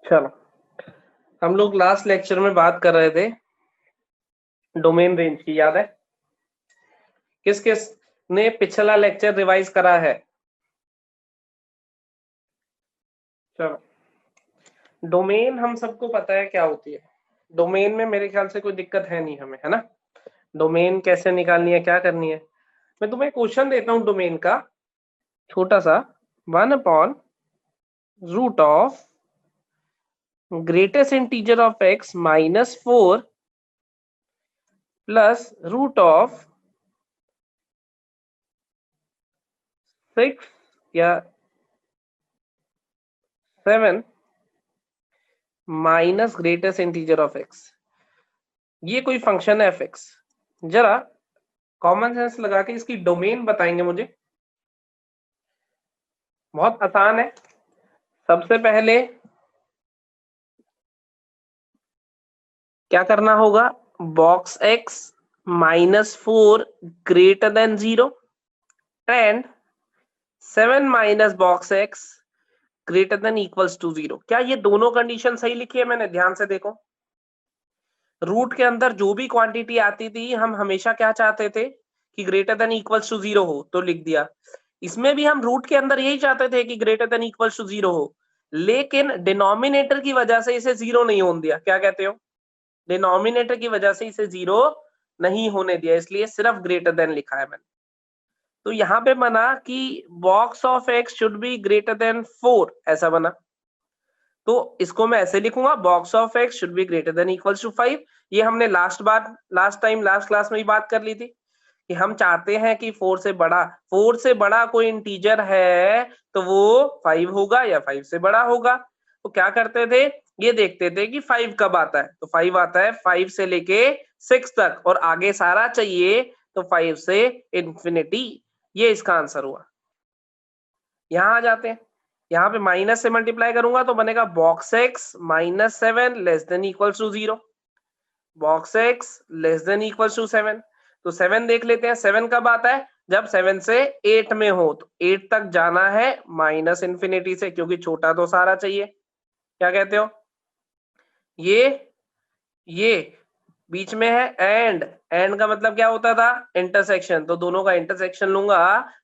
चलो, हम लोग लास्ट लेक्चर में बात कर रहे थे डोमेन रेंज की, याद है? किस किस ने पिछला लेक्चर रिवाइज करा है? चलो, डोमेन हम सबको पता है क्या होती है। डोमेन में मेरे ख्याल से कोई दिक्कत है नहीं हमें, है ना? डोमेन कैसे निकालनी है, क्या करनी है? मैं तुम्हें क्वेश्चन देता हूं डोमेन का, छोटा सा। 1/√ऑफ greatest integer of x -4 plus √ऑफ 6 या 7 minus greatest integer of x। ये कोई फंक्शन है fx। जरा कॉमन सेंस लगा के इसकी डोमेन बताएंगे मुझे। बहुत आसान है। सबसे पहले क्या करना होगा? Box x -4 greater than 0 and 7 minus box x greater than equals to 0। क्या ये दोनों कंडीशन सही लिखी है मैंने? ध्यान से देखो। रूट के अंदर जो भी क्वांटिटी आती थी हम हमेशा क्या चाहते थे कि ग्रेटर देन इक्वल्स टू 0 हो, तो लिख दिया। इसमें भी हम रूट के अंदर यही चाहते थे कि ग्रेटर देन इक्वल्स टू 0 हो, लेकिन डिनोमिनेटर की वजह से इसे 0 नहीं होने दिया। क्या कहते हो? डिनोमिनेटर की वजह से इसे 0 नहीं होने दिया, इसलिए सिर्फ ग्रेटर देन लिखा है मैंने। तो यहाँ पे बना कि box of x should be greater than 4, ऐसा बना। तो इसको मैं ऐसे लिखूंगा, box of x should be greater than equals to 5। ये हमने लास्ट क्लास में ही बात कर ली थी कि हम चाहते हैं कि 4 से बड़ा कोई इंटीजर है तो वो 5 होगा या 5 से बड़ा होगा। तो क्या करते थे, ये देखते थे कि 5 कब आता है, तो 5 आता है 5 से लेके 6 तक, और आगे सारा चाहिए तो 5 से इंफिनिटी। ये इसका आंसर हुआ। यहां आ जाते हैं, यहाँ पे माइनस से मल्टीप्लाई करूंगा तो बनेगा box x -7 less than equals to 0, box x less than equals to 7। तो 7 देख लेते हैं, 7 कब आता है? जब 7 से 8 में हो, तो 8 तक जाना है माइनस इंफिनिटी से, क्योंकि छोटा तो सारा चाहिए। क्या कहते हो? ये बीच में है, एंड का मतलब क्या होता था? इंटरसेक्शन। तो दोनों का इंटरसेक्शन लूंगा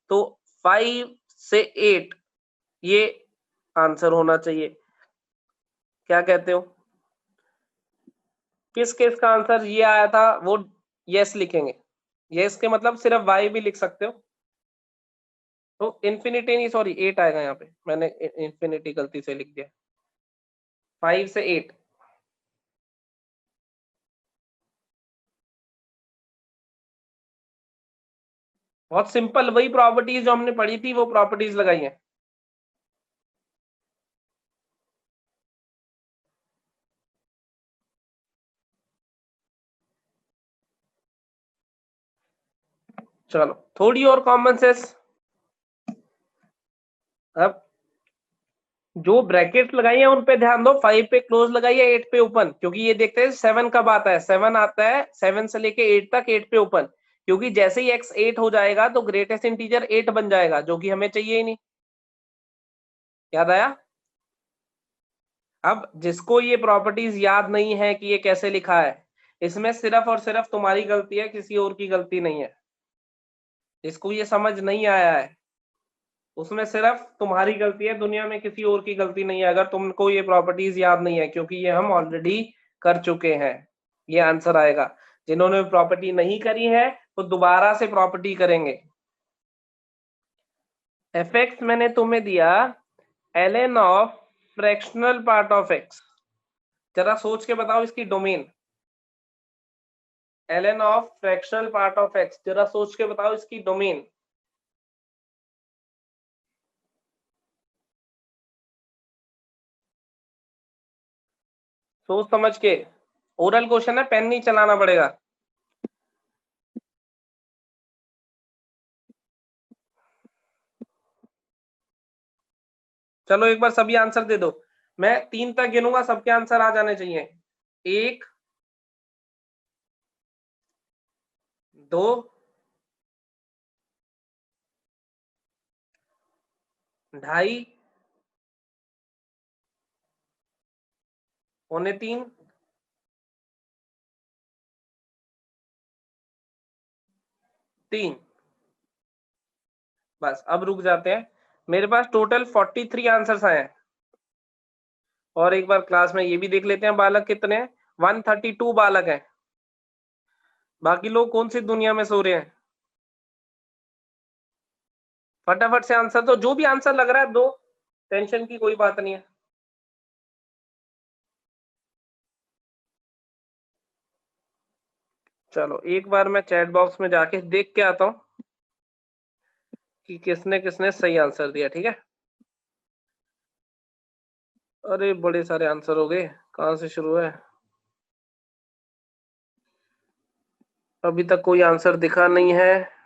तो 5 से 8 ये आंसर होना चाहिए। क्या कहते हो? किस केस का आंसर ये आया था वो यस लिखेंगे। यस के मतलब सिर्फ y भी लिख सकते हो। तो इन्फिनिटी नहीं, सॉरी 8 आएगा यहाँ पे, मैंने इन्फिनिटी गलती से लिख दिया। 5 से 8। बहुत सिंपल, वही प्रॉपर्टीज जो हमने पढ़ी थी वो प्रॉपर्टीज लगाई हैं। चलो, थोड़ी और कॉमन सेंस। अब जो ब्रैकेट लगाई है उन पे ध्यान दो। 5 पे क्लोज लगाइए, 8 पे ओपन, क्योंकि ये देखते हैं 7 कब आता है। 7 आता है 7 से लेके 8 तक, 8 पे ओपन, क्योंकि जैसे ही x 8 हो जाएगा तो ग्रेटेस्ट इंटीजर 8 बन जाएगा, जो कि हमें चाहिए ही नहीं। याद आया? अब जिसको ये प्रॉपर्टीज याद नहीं है कि ये कैसे लिखा है, इसमें सिर्फ और सिर्फ तुम्हारी गलती है, किसी और की गलती नहीं है। जिसको ये समझ नहीं आया है उसमें सिर्फ तुम्हारी गलती है, दुनिया में किसी और की गलती नहीं है, अगर तुमको ये प्रॉपर्टीज याद नहीं है, क्योंकि ये हम ऑलरेडी कर चुके हैं। ये आंसर आएगा। जिन्होंने प्रॉपर्टी नहीं करी है वो दोबारा से प्रॉपर्टी करेंगे। fx मैंने तुम्हें दिया ln of fractional part of x। जरा सोच के बताओ इसकी domain. ln of fractional part of x, जरा सोच के बताओ इसकी डोमेन। सोच समझ के। ओरल क्वेश्चन है, पेन नहीं चलाना पड़ेगा। चलो एक बार सभी आंसर दे दो। मैं 3 तक गिनूंगा, सबके आंसर आ जाने चाहिए। 1, 2, 2.5, 3:15, 3। बस अब रुक जाते हैं। मेरे पास टोटल 43 आंसर्स आए हैं। और एक बार क्लास में ये भी देख लेते हैं बालक कितने हैं। 132 बालक हैं। बाकी लोग कौन सी दुनिया में सो रहे हैं? फटाफट से आंसर दो, जो भी आंसर लग रहा है दो, टेंशन की कोई बात नहीं है। चलो एक बार मैं चैट बॉक्स में जाके देख के आता हूँ कि किसने किसने सही आंसर दिया। ठीक है। अरे बड़े सारे आंसर हो गए, कहाँ से शुरू है? अभी तक कोई आंसर दिखा नहीं है।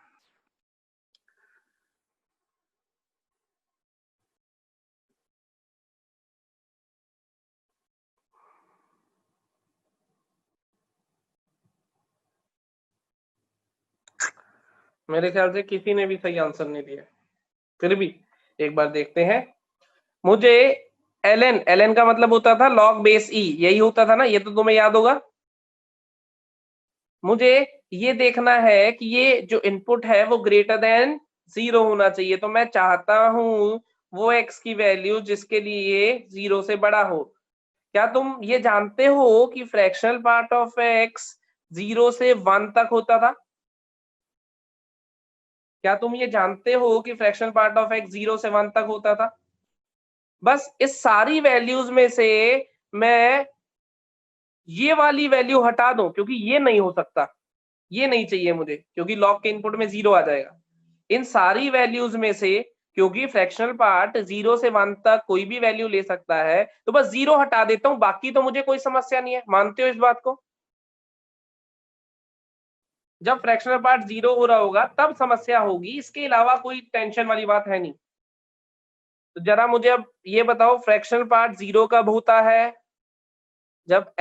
मेरे ख्याल से किसी ने भी सही आंसर नहीं दिया। फिर भी एक बार देखते हैं। मुझे एलएन, एलएन का मतलब होता था लॉग बेस ई, यही होता था ना, ये तो तुम्हें याद होगा। मुझे ये देखना है कि ये जो इनपुट है वो ग्रेटर देन 0 होना चाहिए। तो मैं चाहता हूं वो x की वैल्यू जिसके लिए 0 से बड़ा हो। क्या तुम ये जानते हो कि फ्रैक्शनल पार्ट ऑफ x 0 से 1 तक होता था? क्या तुम ये जानते हो कि फ्रैक्शनल पार्ट ऑफ x 0 से 1 तक होता था? बस इस सारी वैल्यूज में से मैं ये वाली वैल्यू हटा दूं, क्योंकि ये नहीं हो सकता, ये नहीं चाहिए मुझे, क्योंकि लॉग के इनपुट में 0 आ जाएगा। इन सारी वैल्यूज में से, क्योंकि फ्रैक्शनल पार्ट 0 से 1 तक कोई भी वैल्यू ले सकता है, तो बस 0 हटा देता हूं, बाकी तो मुझे कोई समस्या नहीं है। मानते हो इस बात को? जब फ्रैक्शनल पार्ट 0 हो रहा होगा तब समस्या होगी, इसके अलावा कोई टेंशन वाली बात है नहीं। तो जरा मुझे अब ये बताओ, फ्रैक्शनल पार्ट 0 कब होता है? जब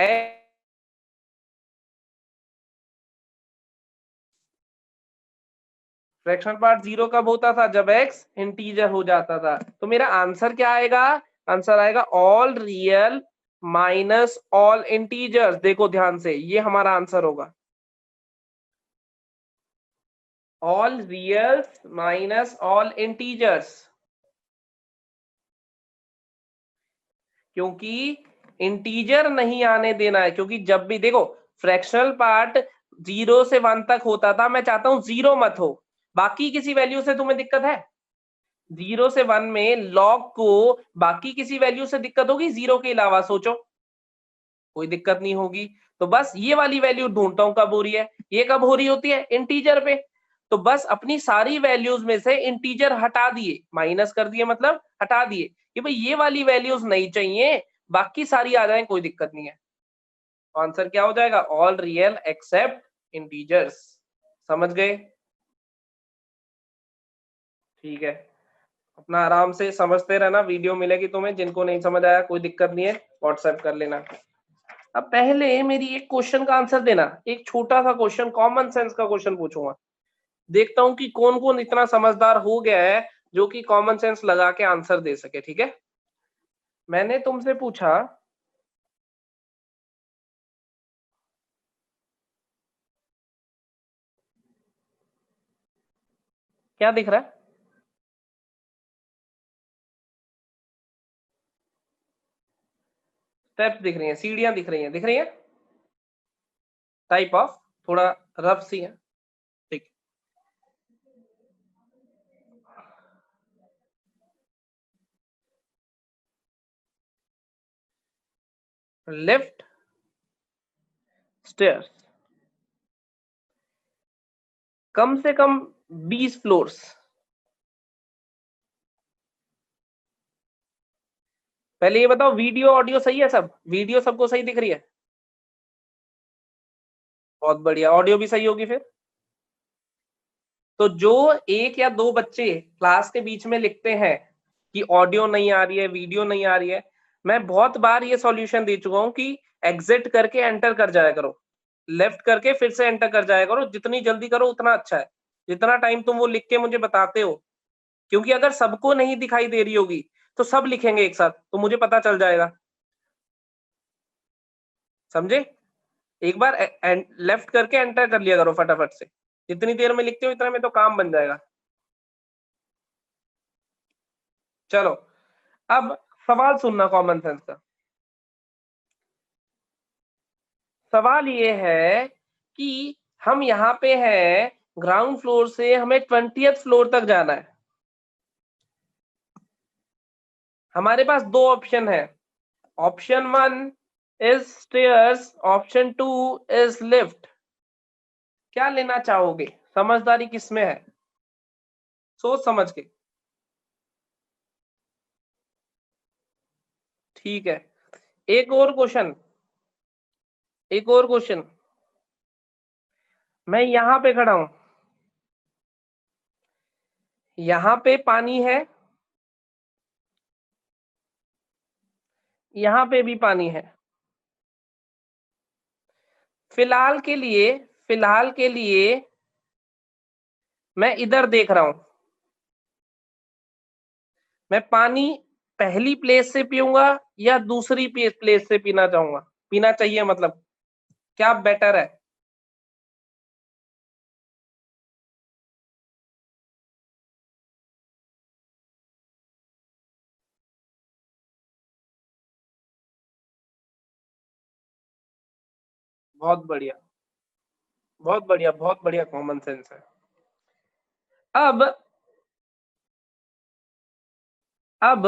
फ्रैक्शनल पार्ट 0 कब होता था? जब x इंटीजर हो जाता था। तो मेरा आंसर क्या आएगा? आंसर आएगा all real minus all integers. देखो ध्यान से, ये हमारा आंसर होगा, all real minus all integers. क्योंकि इंटीजर नहीं आने देना है, क्योंकि जब भी देखो फ्रैक्शनल पार्ट 0 से 1 तक होता था, मैं चाहता हूं 0 मत हो। बाकी किसी वैल्यू से तुम्हें दिक्कत है? 0 से 1 में लॉग को बाकी किसी वैल्यू से दिक्कत होगी 0 के अलावा? सोचो, कोई दिक्कत नहीं होगी। तो बस ये वाली वैल्यू ढूंढता हूं कब हो रही है। ये कब हो रही होती है? इंटीजर पे। तो बस अपनी सारी वैल्यूज में से इंटीजर हटा दिए, माइनस कर दिए, मतलब हटा दिए कि भाई ये वाली वैल्यूज नहीं चाहिए, बाकी सारी आ जाए, कोई दिक्कत नहीं है। आंसर क्या हो जाएगा? All real except integers. समझ गए? ठीक है। अपना आराम से समझते रहना, वीडियो मिलेगी तुम्हें। जिनको नहीं समझ आया कोई दिक्कत नहीं है, व्हाट्सएप कर लेना। अब पहले मेरी एक क्वेश्चन का आंसर देना, एक छोटा सा क्वेश्चन, कॉमन सेंस का क्वेश्चन पूछूंगा। देखता हूं कि कौन कौन इतना समझदार हो गया है जो कि कॉमन सेंस लगा के आंसर दे सके। ठीक है। मैंने तुमसे पूछा, क्या दिख रहा है? स्टेप्स दिख रही हैं, सीढ़ियां दिख रही हैं, दिख रही हैं, टाइप ऑफ, थोड़ा रफ सी है। ठीक। लिफ्ट स्टेयर्स, कम से कम 20 फ्लोर्स। पहले ये बताओ, वीडियो ऑडियो सही है? सब वीडियो सबको सही दिख रही है? बहुत बढ़िया, ऑडियो भी सही होगी फिर। तो जो एक या दो बच्चे क्लास के बीच में लिखते हैं कि ऑडियो नहीं आ रही है, वीडियो नहीं आ रही है, मैं बहुत बार ये सॉल्यूशन दे चुका हूं कि एग्जिट करके एंटर कर जाया करो, लेफ्ट करके फिर से एंटर कर जाया करो। जितनी जल्दी करो उतना अच्छा है, जितना टाइम तुम वो लिख के मुझे बताते हो। क्योंकि अगर सबको नहीं दिखाई दे रही होगी तो सब लिखेंगे एक साथ, तो मुझे पता चल जाएगा। समझे? एक बार लेफ्ट करके एंटर कर लिया करो फटाफट से, जितनी देर में लिखते हो इतना में तो काम बन जाएगा। चलो अब सवाल सुनना कॉमन सेंस का। सवाल ये है कि हम यहाँ पे हैं, ग्राउंड फ्लोर से हमें 20th फ्लोर तक जाना है। हमारे पास दो ऑप्शन है, option 1 is stairs, option 2 is lift. क्या लेना चाहोगे? समझदारी किसमें है? सोच समझ के। ठीक है, एक और क्वेश्चन, एक और क्वेश्चन। मैं यहां पे खड़ा हूं, यहां पे पानी है, यहां पे भी पानी है। फिलहाल के लिए, फिलहाल के लिए मैं इधर देख रहा हूं। मैं पानी पहली प्लेस से पीऊंगा या दूसरी प्लेस से पीना चाहूंगा, पीना चाहिए मतलब, क्या बेटर है? बहुत बढ़िया, बहुत बढ़िया, बहुत बढ़िया कॉमन सेंस है। अब अब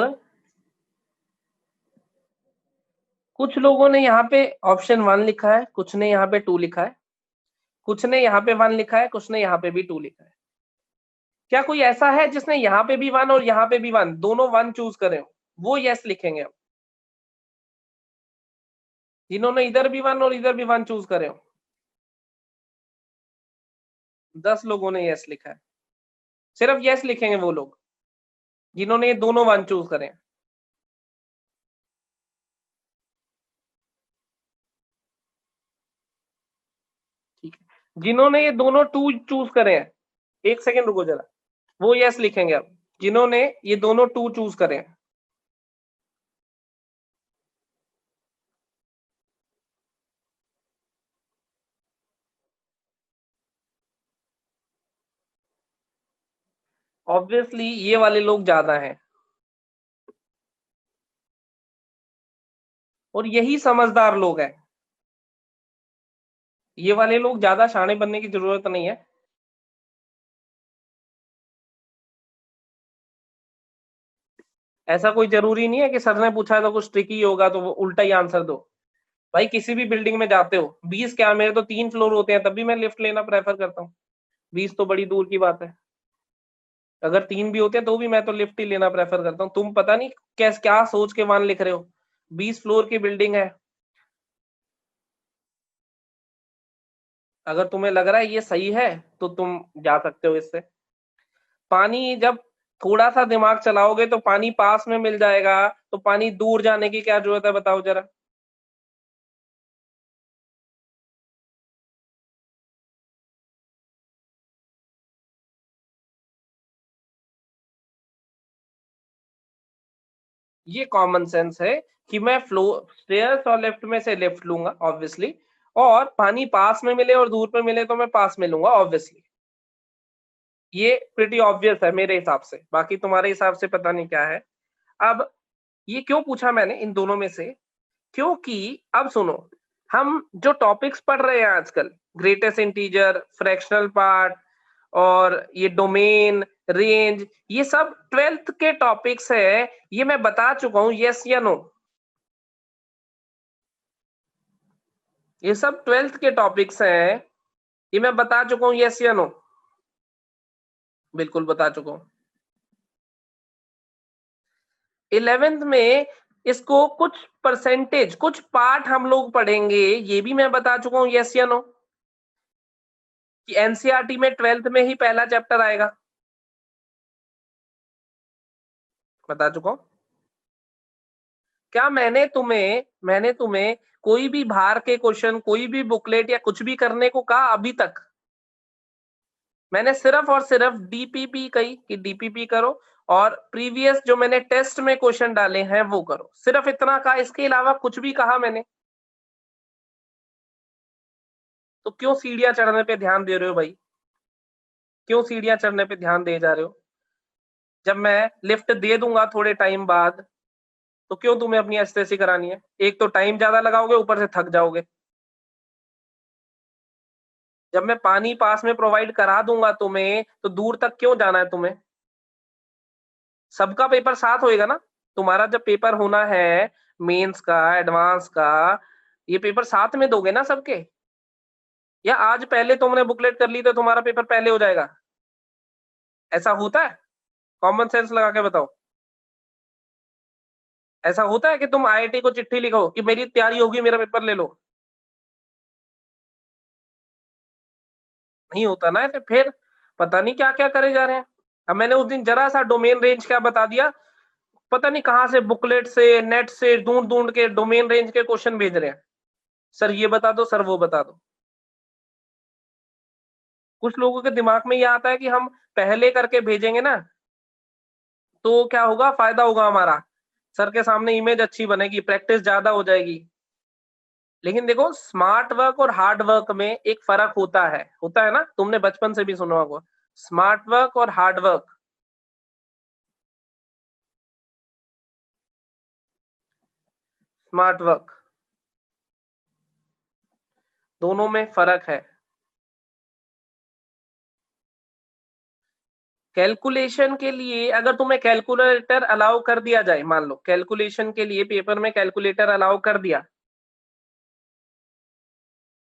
कुछ लोगों ने यहाँ पे ऑप्शन 1 लिखा है, कुछ ने यहाँ पे 2 लिखा है, कुछ ने यहाँ पे 1 लिखा है, कुछ ने यहाँ पे भी 2 लिखा है। क्या कोई ऐसा है जिसने यहाँ पे भी 1 और यहाँ पे भी 1, दोनों 1 चूज करे हो? वो यस लिखेंगे। अब जिन्होंने इधर भी 1 और इधर भी 1 चूज करे हो, 10 लोगों ने यस लिखा है। सिर्फ यस लिखेंगे वो लोग जिन्होंने ये दोनों 1 चूज करे हैं। ठीक है, जिन्होंने ये दोनों 2 चूज करे हैं, एक सेकेंड रुको जरा, वो यस लिखेंगे। अब जिन्होंने ये दोनों 2 चूज करे हैं, ऑब्वियसली ये वाले लोग ज्यादा हैं, और यही समझदार लोग हैं। ये वाले लोग ज्यादा शाणे बनने की जरूरत नहीं है। ऐसा कोई जरूरी नहीं है कि सर ने पूछा तो कुछ ट्रिकी होगा तो वो उल्टा ही आंसर दो। भाई किसी भी बिल्डिंग में जाते हो, 20 क्या, मेरे तो 3 फ्लोर होते हैं तब भी मैं लिफ्ट लेना प्रेफर करता हूँ। 20 तो बड़ी दूर की बात है, अगर 3 भी होते हैं तो भी मैं तो लिफ्ट ही लेना प्रेफर करता हूँ। तुम पता नहीं कैस क्या सोच के 1 लिख रहे हो, 20 फ्लोर की बिल्डिंग है। अगर तुम्हें लग रहा है ये सही है तो तुम जा सकते हो इससे। पानी जब थोड़ा सा दिमाग चलाओगे तो पानी पास में मिल जाएगा, तो पानी दूर जाने की क्या जरूरत है बताओ जरा। ये कॉमन सेंस है कि मैं स्टेयर्स और लिफ्ट में से लिफ्ट लूंगा ऑब्वियसली, और पानी पास में मिले और दूर पे मिले तो मैं पास में लूंगा ऑब्वियसली। ये प्रिटी ऑब्वियस है मेरे हिसाब से, बाकी तुम्हारे हिसाब से पता नहीं क्या है। अब ये क्यों पूछा मैंने इन दोनों में से? क्योंकि अब सुनो, हम जो टॉपिक्स पढ़ रहे हैं आजकल, ग्रेटेस्ट इंटीजर, फ्रैक्शनल पार्ट, और ये डोमेन, रेंज, ये सब 12th के टॉपिक्स है। ये मैं बता चुका हूं, यस या नो? ये सब 12th के टॉपिक्स हैं, ये मैं बता चुका हूं, यस या नो? बिल्कुल बता चुका हूं। 11th में इसको कुछ परसेंटेज, कुछ पार्ट हम लोग पढ़ेंगे, ये भी मैं बता चुका हूं, यस या नो? कि एनसीईआरटी में 12th में ही पहला चैप्टर आएगा, बता चुका हूं। क्या मैंने तुम्हें कोई भी बाहर के क्वेश्चन, कोई भी बुकलेट या कुछ भी करने को कहा अभी तक? मैंने सिर्फ और सिर्फ डीपीपी कही कि डीपीपी करो, और प्रीवियस जो मैंने टेस्ट में क्वेश्चन डाले हैं वो करो, सिर्फ इतना कहा। इसके अलावा कुछ भी कहा मैंने? तो क्यों सीढ़ियां चढ़ने पे ध्यान दे रहे हो भाई? क्यों सीढ़ियां चढ़ने पे ध्यान दे जा रहे हो? जब मैं लिफ्ट दे दूंगा थोड़े टाइम बाद, तो क्यों तुम्हें अपनी एस्थेसी करानी है? एक तो टाइम ज्यादा लगाओगे, ऊपर से थक जाओगे। जब मैं पानी पास में प्रोवाइड करा दूंगा तुम्हें, तो दूर तक क्यों जाना है तुम्हें? सबका पेपर साथ होएगा ना? तुम्हारा जब पेपर होना है मेंस का, एडवांस का, ये पेपर साथ में दोगे ना सबके? या आज पहले तुमने बुकलेट कर ली तो तुम्हारा पेपर पहले हो जाएगा? ऐसा होता है? कॉमन सेंस लगा के बताओ। ऐसा होता है कि तुम आईआईटी को चिट्ठी लिखो कि मेरी तैयारी होगी, मेरा पेपर ले लो? नहीं होता ना। तो फिर पता नहीं क्या क्या करे जा रहे हैं। अब मैंने उस दिन जरा सा डोमेन रेंज क्या बता दिया, पता नहीं कहां से बुकलेट से, नेट से ढूंढ ढूंढ के डोमेन रेंज के क्वेश्चन भेज रहे हैं। सर ये बता दो, सर वो बता दो। कुछ लोगों के दिमाग में ये आता है कि हम पहले करके भेजेंगे ना, तो क्या होगा, फायदा होगा हमारा, सर के सामने इमेज अच्छी बनेगी, प्रैक्टिस ज्यादा हो जाएगी। लेकिन देखो, स्मार्ट वर्क और हार्ड वर्क में एक फर्क होता है ना, तुमने बचपन से भी सुना होगा, स्मार्ट वर्क और हार्ड वर्क। स्मार्ट वर्क, दोनों में फर्क है। कैलकुलेशन के लिए अगर तुम्हें कैलकुलेटर अलाउ कर दिया जाए, मान लो कैलकुलेशन के लिए पेपर में कैलकुलेटर अलाउ कर दिया,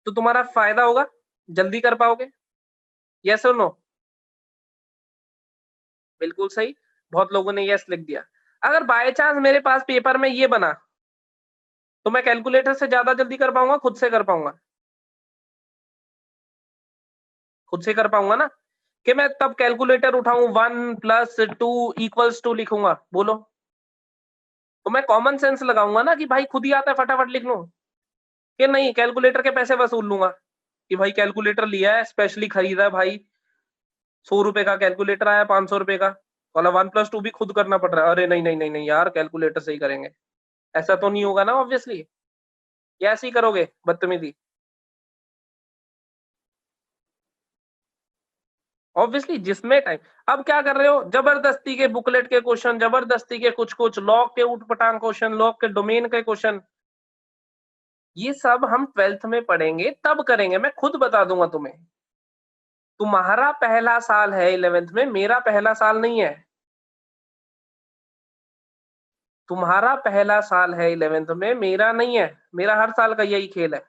तो तुम्हारा फायदा होगा, जल्दी कर पाओगे? यस और नो? बिल्कुल सही। बहुत लोगों ने यस लिख दिया। अगर बाय चांस मेरे पास पेपर में ये बना, तो मैं कैलकुलेटर से ज्यादा जल्दी कर पाऊंगा, खुद से कर पाऊंगा? खुद से कर पाऊंगा ना? कि मैं तब कैलकुलेटर उठाऊं, 1+2 = 2 लिखूंगा, बोलो? तो मैं कॉमन सेंस लगाऊंगा ना कि भाई खुद ही आता है, फटाफट लिख लूं। कि नहीं, कैलकुलेटर के पैसे वसूल लूंगा कि भाई कैलकुलेटर लिया है, स्पेशली खरीदा है भाई, 100 रुपए का कैलकुलेटर आया, 500 रुपए का वाला, 1+2 भी खुद करना पड़ रहा है। अरे नहीं नहीं नहीं नहीं यार, कैलकुलेटर से ही करेंगे। ऐसा तो नहीं होगा ना ऑब्वियसली। या ऐसे ही करोगे बदतमीजी? ऑब्वियसली जिसमें टाइम। अब क्या कर रहे हो, जबरदस्ती के बुकलेट के क्वेश्चन, जबरदस्ती के कुछ कुछ लॉग के उठपटांग क्वेश्चन, लॉग के डोमेन के क्वेश्चन, ये सब हम 12th में पढ़ेंगे, तब करेंगे। मैं खुद बता दूंगा तुम्हें। तुम्हारा पहला साल है 11th में, मेरा पहला साल नहीं है। तुम्हारा पहला साल है 11th में, मेरा नहीं है। मेरा हर साल का यही खेल है।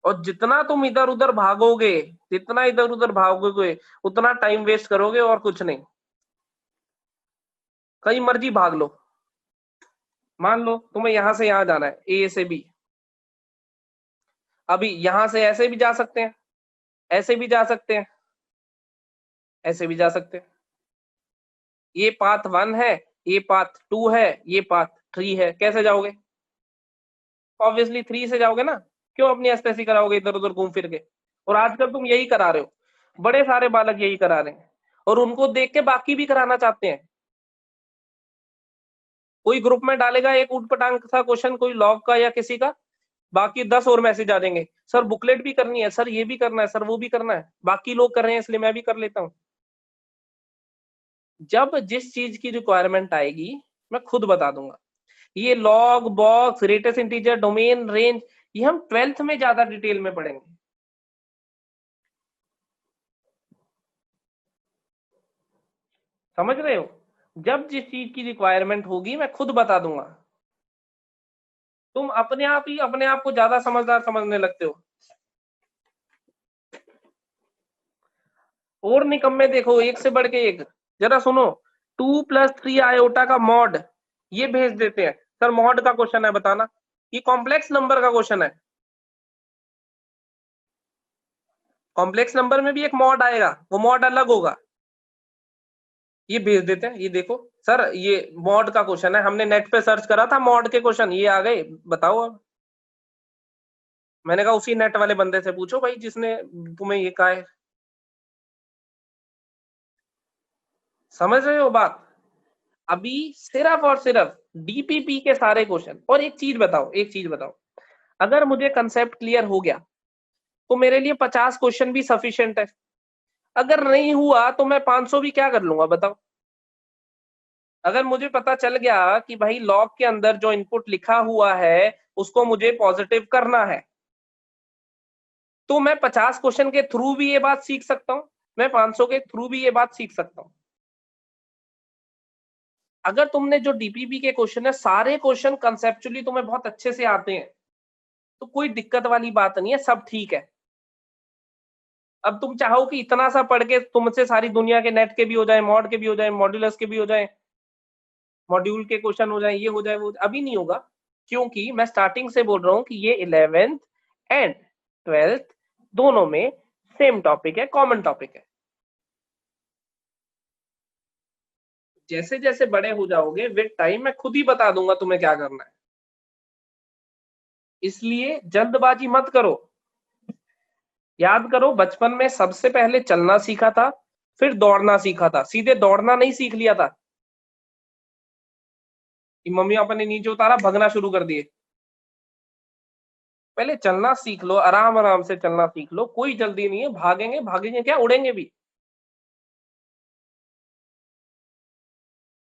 और जितना तुम इधर उधर भागोगे, जितना इधर उधर भागोगे, उतना टाइम वेस्ट करोगे और कुछ नहीं। कहीं मर्जी भाग लो। मान लो तुम्हें यहां से यहां जाना है, ए से बी। अभी यहां से ऐसे भी जा सकते हैं, ऐसे भी जा सकते हैं, ऐसे भी जा सकते हैं। ये पाथ 1 है, ये पाथ 2 है, ये पाथ 3 है। कैसे जाओगे? ऑब्वियसली 3 से जाओगे ना। क्यों अपनी एस्पेसी कराओगे इधर उधर घूम फिर के? और आजकल तुम यही करा रहे हो, बड़े सारे बालक यही करा रहे हैं, और उनको देख के बाकी भी कराना चाहते हैं। कोई ग्रुप में डालेगा एक उठपटांग सा क्वेश्चन, कोई लॉग का या किसी का, बाकी 10 और मैसेज आ जाएंगे, सर बुकलेट भी करनी है, सर ये भी करना है, सर वो भी करना है, बाकी लोग कर रहे हैं इसलिए मैं भी कर लेता हूं। जब जिस चीज की रिक्वायरमेंट आएगी, मैं खुद बता दूंगा। ये लॉग, बॉक्स, रेटस इंटीजर, डोमेन रेंज, ये हम 12th में ज्यादा डिटेल में पढ़ेंगे। समझ रहे हो? जब जिस चीज की रिक्वायरमेंट होगी, मैं खुद बता दूंगा। तुम अपने आप ही अपने आप को ज्यादा समझदार समझने लगते हो। और निकम्मे देखो, एक से बढ़ के एक। जरा सुनो, 2+3 आयोटा का मॉड, ये भेज देते हैं। सर मॉड का क्वेश्चन है, बताना। ये कॉम्प्लेक्स नंबर का क्वेश्चन है। कॉम्प्लेक्स नंबर में भी एक मॉड आएगा, वो मॉड अलग होगा। ये भेज देते हैं, ये देखो। सर ये मॉड का क्वेश्चन है, हमने नेट पे सर्च करा था, मॉड के क्वेश्चन ये आ गए, बताओ अब। मैंने कहा उसी नेट वाले बंदे से पूछो भाई, जिसने तुम्हें ये कहा है। समझ रहे हो बात? अभी सिर्फ और सिर्फ डीपीपी के सारे क्वेश्चन। और एक चीज बताओ, एक चीज बताओ, अगर मुझे कंसेप्ट क्लियर हो गया, तो मेरे लिए 50 क्वेश्चन भी सफिशिएंट है। अगर नहीं हुआ तो मैं 500 भी क्या कर लूंगा बताओ। अगर मुझे पता चल गया कि भाई लॉग के अंदर जो इनपुट लिखा हुआ है उसको मुझे पॉजिटिव करना है, तो मैं 50 क्वेश्चन के थ्रू भी ये बात सीख सकता हूं, मैं 500 के थ्रू भी ये बात सीख सकता हूं। अगर तुमने जो डीपीपी के क्वेश्चन है सारे क्वेश्चन कंसेप्चुअली तुम्हें बहुत अच्छे से आते हैं तो कोई दिक्कत वाली बात नहीं है, सब ठीक है। अब तुम चाहो कि इतना सा पढ़ के तुमसे सारी दुनिया के नेट के भी हो जाए, मॉड के भी हो जाए, मॉड्यूलस के भी हो जाए, मॉड्यूल के क्वेश्चन हो जाए, ये हो जाए, वो अभी नहीं होगा, क्योंकि मैं स्टार्टिंग से बोल रहा हूं कि ये 11th एंड 12th दोनों में सेम टॉपिक है, कॉमन टॉपिक है। जैसे जैसे बड़े हो जाओगे विद टाइम मैं खुद ही बता दूंगा तुम्हें क्या करना है, इसलिए जल्दबाजी मत करो। याद करो बचपन में सबसे पहले चलना सीखा था, फिर दौड़ना सीखा था, सीधे दौड़ना नहीं सीख लिया था कि मम्मी पापा ने नीचे उतारा भगना शुरू कर दिए। पहले चलना सीख लो, आराम आराम से चलना सीख लो, कोई जल्दी नहीं है, भागेंगे भागेंगे क्या, उड़ेंगे भी।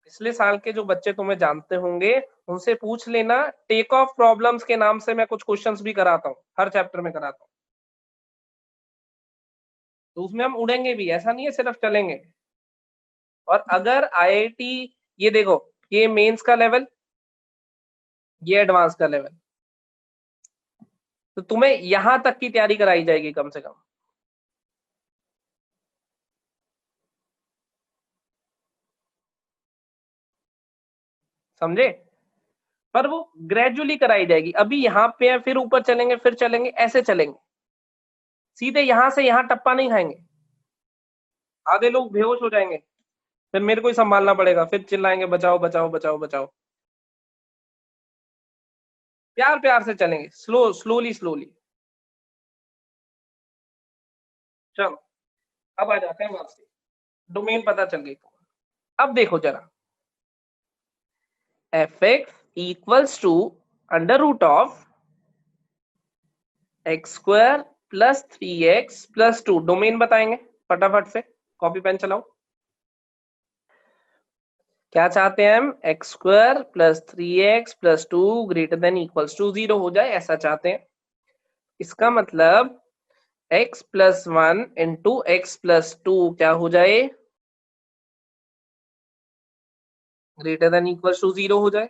पिछले साल के जो बच्चे तुम्हें जानते होंगे उनसे पूछ लेना, टेक ऑफ प्रॉब्लम्स के नाम से मैं कुछ क्वेश्चंस भी कराता हूँ, हर चैप्टर में कराता हूँ। तो उसमें हम उड़ेंगे भी, ऐसा नहीं है सिर्फ चलेंगे। और अगर आईआईटी, ये देखो ये मेंस का लेवल, ये एडवांस का लेवल, तो तुम्हें यहां तक की तैयारी कराई जाएगी कम से कम। समझे? पर वो ग्रेजुअली कराई जाएगी, अभी यहाँ पे है फिर ऊपर चलेंगे फिर चलेंगे, ऐसे चलेंगे, सीधे यहां से यहां टप्पा नहीं खाएंगे। आधे लोग बेहोश हो जाएंगे, फिर मेरे को ही संभालना पड़ेगा, फिर चिल्लाएंगे बचाओ बचाओ बचाओ बचाओ। प्यार प्यार से चलेंगे, स्लोली स्लोली। चलो अब आ जाते हैं वापस, डोमेन पता चल गई। अब देखो जरा, F X equals to under root of X square plus 3x plus 2, domain बताएंगे फटाफट से, कॉपी पेन चलाओ। क्या चाहते हैं हम, X square plus 3x plus 2 greater than equals to 0 हो जाए, ऐसा चाहते हैं। इसका मतलब x plus 1 into X plus 2 क्या हो जाए, ग्रेटर देन इक्वल्स टू 0 हो जाए।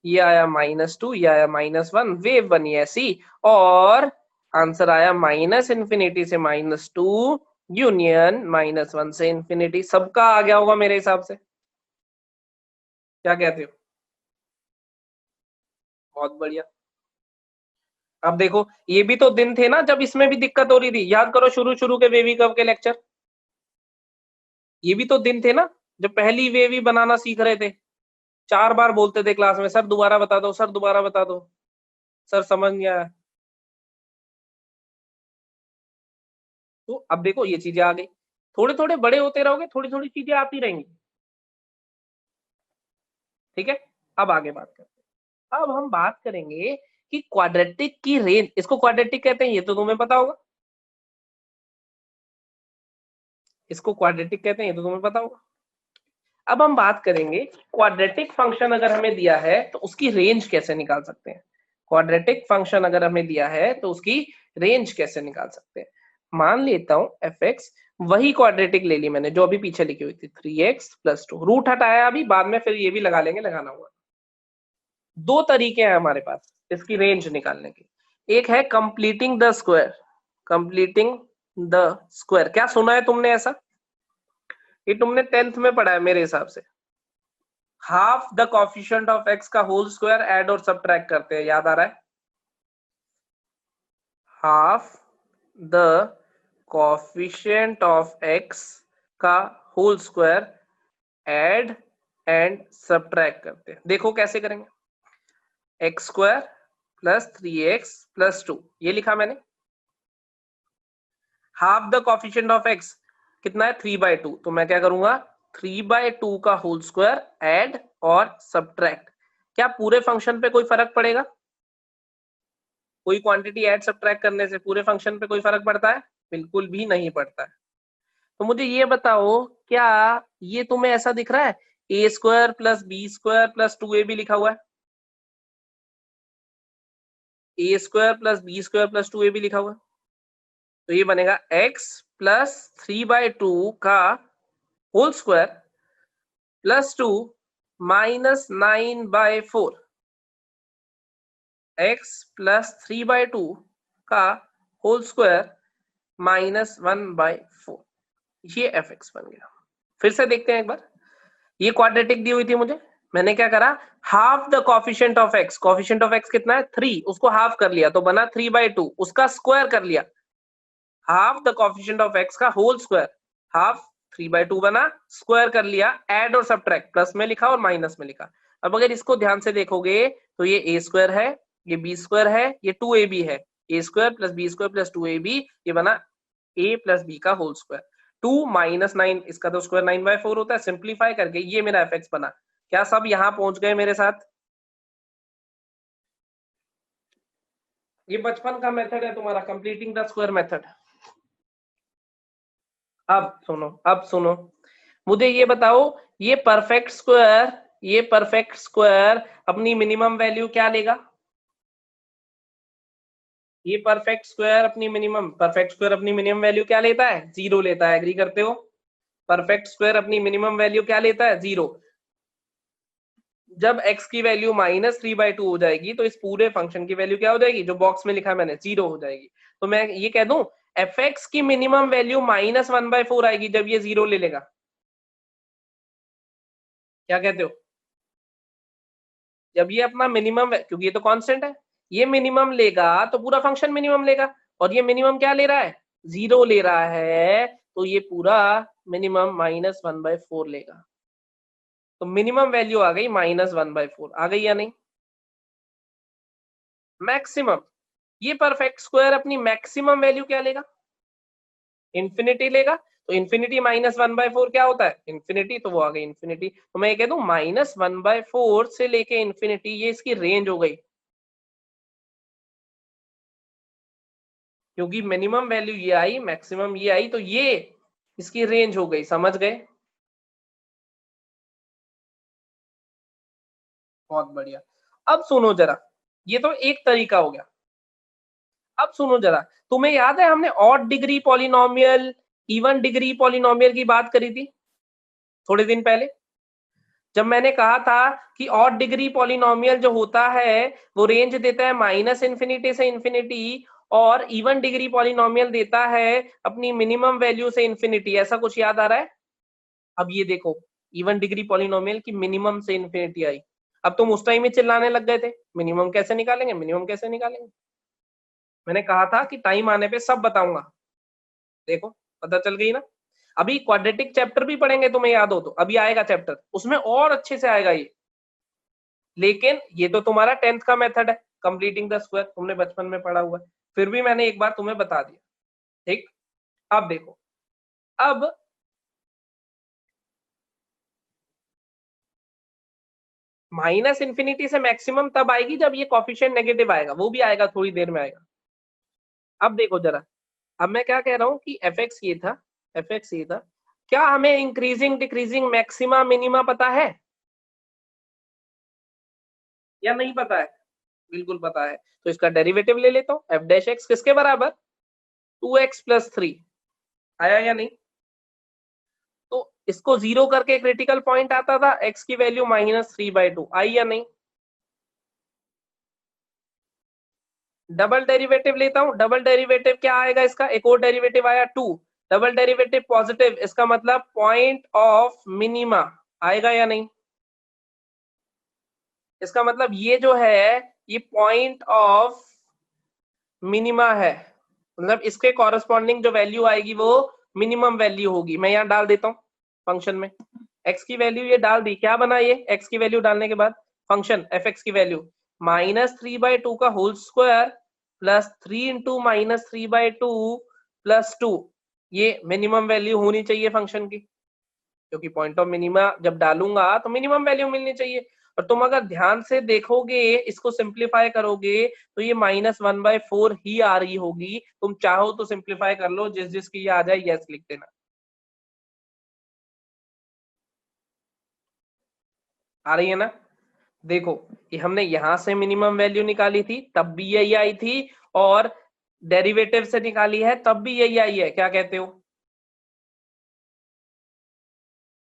ये आया -2, ये आया -1, वेव बनी ऐसी, और आंसर आया -इंफिनिटी से -2 यूनियन -1 से इंफिनिटी। सबका आ गया होगा मेरे हिसाब से, क्या कहते हो? बहुत बढ़िया। अब देखो ये भी तो दिन थे ना जब इसमें भी दिक्कत हो रही थी, याद करो शुरू शुरू के वेवी कर्व के लेक्चर, ये भी तो दिन थे ना जब पहली वेवी बनाना सीख रहे थे, 4 बार बोलते थे क्लास में, सर दोबारा बता दो, सर दोबारा बता दो, सर समझ नहीं आया। तो अब देखो ये चीजें आ गई, थोड़े थोड़े बड़े होते रहोगे, थोड़ी थोड़ी चीजें आती रहेंगी। ठीक है, अब आगे बात करते हैं। अब हम बात करेंगे कि क्वाड्रेटिक की रेंज, इसको क्वाड्रेटिक कहते हैं, ये तो तुम्हें पता होगा, इसको क्वाड्रेटिक कहते हैं, ये तो तुम्हें पता होगा। अब हम बात करेंगे क्वाड्रेटिक फंक्शन अगर हमें दिया है तो उसकी रेंज कैसे निकाल सकते हैं। क्वाड्रेटिक फंक्शन अगर हमें दिया है तो उसकी रेंज कैसे निकाल सकते हैं। मान लेता हूं एफ एक्स, वही क्वाड्रेटिक ले ली मैंने जो अभी पीछे लिखी हुई थी, 3x प्लस 2, रूट हटाया अभी, बाद में फिर ये भी लगा लेंगे, लगाना हुआ। दो तरीके हैं हमारे पास इसकी रेंज निकालने के, एक है completing the square, completing the square, क्या सुना है तुमने ऐसा? ये तुमने 10th में पढ़ा है मेरे हिसाब से। Half the coefficient of X का होल स्क्वायर ऐड और सब्ट्रैक्ट करते हैं, याद आ रहा है? Half the coefficient of X का whole square add and subtract करते हैं। देखो कैसे करेंगे, x square plus 3x plus 2, ये लिखा मैंने। Half the coefficient of x कितना है, 3/2, तो मैं क्या करूंगा, 3/2 का होल स्क्वायर ऐड और सब्ट्रैक्ट। क्या पूरे फंक्शन पे कोई फर्क पड़ेगा? कोई क्वांटिटी ऐड सब्ट्रैक्ट करने से पूरे फंक्शन पे कोई फर्क पड़ता है? बिल्कुल भी नहीं पड़ता है। तो मुझे ये बताओ, क्या ये तुम्हें ऐसा दिख रहा है A square plus B square plus 2ab लिखा हुआ है? A square plus B square plus 2ab लिखा हुआ है, तो ये बनेगा x प्लस 3/2 का whole square plus 2 minus 9/4, x plus 3/2 का होल स्क्वायर माइनस 1/4, ये fx बन गया। फिर से देखते हैं एक बार, ये क्वाड्रेटिक दी हुई थी मुझे, मैंने क्या करा, half the coefficient of x, coefficient of x कितना है 3, उसको हाफ कर लिया तो बना 3/2, उसका स्क्वायर कर लिया, half the coefficient of x का होल स्क्वायर, हाफ 3/2 बना, स्क्वायर कर लिया, ऐड और सब्ट्रैक्ट, प्लस में लिखा और माइनस में लिखा। अब अगर इसको ध्यान से देखोगे तो ये a स्क्वायर है, ये b स्क्वायर है, ये 2ab है, a square plus b square plus 2ab, ये बना a प्लस b का होल स्क्वायर, 2 माइनस 9, इसका तो स्क्वायर 9/4 होता है, सिंप्लीफाई करके ये मेरा fx बना। क्या सब यहां पहुंच गए मेरे साथ? ये बचपन का मेथड है तुम्हारा, कंप्लीटिंग द स्क्वायर मेथड। अब सुनो, मुझे ये बताओ, ये परफेक्ट स्क्वायर अपनी मिनिमम वैल्यू क्या लेगा? ये परफेक्ट स्क्वायर अपनी मिनिमम वैल्यू क्या लेता है? 0 लेता है, एग्री करते हो? परफेक्ट स्क्वायर अपनी मिनिमम वैल्यू क्या लेता है? 0। जब x की वैल्यू माइनस 3/2 हो जाएगी तो इस पूरे फंक्शन की वैल्यू क्या हो जाएगी, जो बॉक्स में लिखा है मैंने, 0 हो जाएगी। तो मैं ये कह दूं fx की मिनिमम वैल्यू माइनस 1/4 आएगी जब ये 0 ले लेगा। क्या कहते हो? जब ये अपना मिनिमम, क्योंकि ये तो कांस्टेंट है, ये मिनिमम लेगा तो पूरा फंक्शन मिनिमम लेगा, और ये मिनिमम क्या ले रहा है? 0 ले रहा है, तो ये पूरा मिनिमम माइनस 1/4 लेगा। तो मिनिमम वैल्यू आ गई माइनस 1/4, आ गई या नहीं? मैक्सिमम, ये परफेक्ट स्क्वायर अपनी मैक्सिमम वैल्यू क्या लेगा? इंफिनिटी लेगा। तो इंफिनिटी माइनस 1/4 क्या होता है? इंफिनिटी, तो वो आ गई इंफिनिटी। तो मैं ये कह दूं माइनस 1/4 से लेके इंफिनिटी, ये इसकी रेंज हो गई, क्योंकि मिनिमम वैल्यू ये आई, मैक्सिमम ये आई, तो ये इसकी रेंज हो गई। समझ गए? बहुत बढ़िया। अब सुनो जरा, ये तो एक तरीका हो गया। अब सुनो जरा, तुम्हें याद है हमने odd degree polynomial, even degree polynomial की बात करी थी थोड़े दिन पहले, जब मैंने कहा था कि ऑड डिग्री पॉलिनोमियल जो होता है वो रेंज देता है माइनस इन्फिनिटी से इन्फिनिटी, और इवन डिग्री पॉलिनोमियल देता है अपनी मिनिमम वैल्यू से इन्फिनिटी। ऐसा कुछ याद आ रहा है? अब ये देखो, इवन डिग्री पॉलिनोमियल की मिनिमम से इन्फिनिटी आई। अब तुम उस टाइम में चिल्लाने लग गए थे मिनिमम कैसे निकालेंगे, मिनिमम कैसे निकालेंगे। मैंने कहा था कि टाइम आने पे सब बताऊंगा। देखो, पता चल गई ना। अभी क्वाड्रेटिक चैप्टर भी पढ़ेंगे, तुम्हें याद हो तो, अभी आएगा चैप्टर, उसमें और अच्छे से आएगा ये। लेकिन ये तो तुम्हारा 10th का मेथड है, कंप्लीटिंग द स्क्वायर, तुमने बचपन में पढ़ा हुआ है, फिर भी मैंने एक बार तुम्हें बता दिया। ठीक, अब देखो, अब माइनस इन्फिनिटी से मैक्सिमम तब आएगी जब ये कॉफिशिएंट नेगेटिव आएगा, वो भी आएगा, थोड़ी देर में आएगा। अब देखो जरा, अब मैं क्या कह रहा हूं कि fx ये था, fx ये था, क्या हमें इंक्रीजिंग डिक्रीजिंग मैक्सिमा मिनिमा पता है या नहीं पता है? बिल्कुल पता है। तो इसका डेरिवेटिव ले लेता हूं, f डैश x किसके बराबर? 2x प्लस 3, आया या नहीं? तो इसको जीरो करके क्रिटिकल पॉइंट आता था, x की वैल्यू माइनस 3/2, आई या नहीं? डबल डेरिवेटिव लेता हूं, डबल डेरिवेटिव क्या आएगा इसका? एक और डेरिवेटिव आया 2, डबल डेरिवेटिव पॉजिटिव, इसका मतलब पॉइंट ऑफ मिनिमा, आएगा या नहीं? इसका मतलब ये जो है ये पॉइंट ऑफ मिनिमा है, मतलब इसके कॉरेस्पॉन्डिंग जो वैल्यू आएगी वो मिनिमम वैल्यू होगी। मैं यहाँ डाल देता हूँ फंक्शन में, x की वैल्यू ये डाल दी, क्या बना ये? x की वैल्यू डालने के बाद फंक्शन fx की वैल्यू माइनस 3/2 का whole square plus 3 into minus 3/2 plus 2, ये मिनिमम वैल्यू होनी चाहिए फंक्शन की, क्योंकि पॉइंट ऑफ मिनिमा जब डालूंगा तो मिनिमम वैल्यू मिलनी चाहिए। और तुम अगर ध्यान से देखोगे, इसको सिंप्लीफाई करोगे तो ये -1/4 ही आ रही होगी। तुम चाहो तो सिंप्लीफाई कर लो, जिस जिसकी ये आ जाए यस लिख देना। आ रही है ना? देखो, ये हमने यहां से मिनिमम वैल्यू निकाली थी तब भी यही आई थी, और डेरिवेटिव से निकाली है तब भी यही आई है। क्या कहते हो?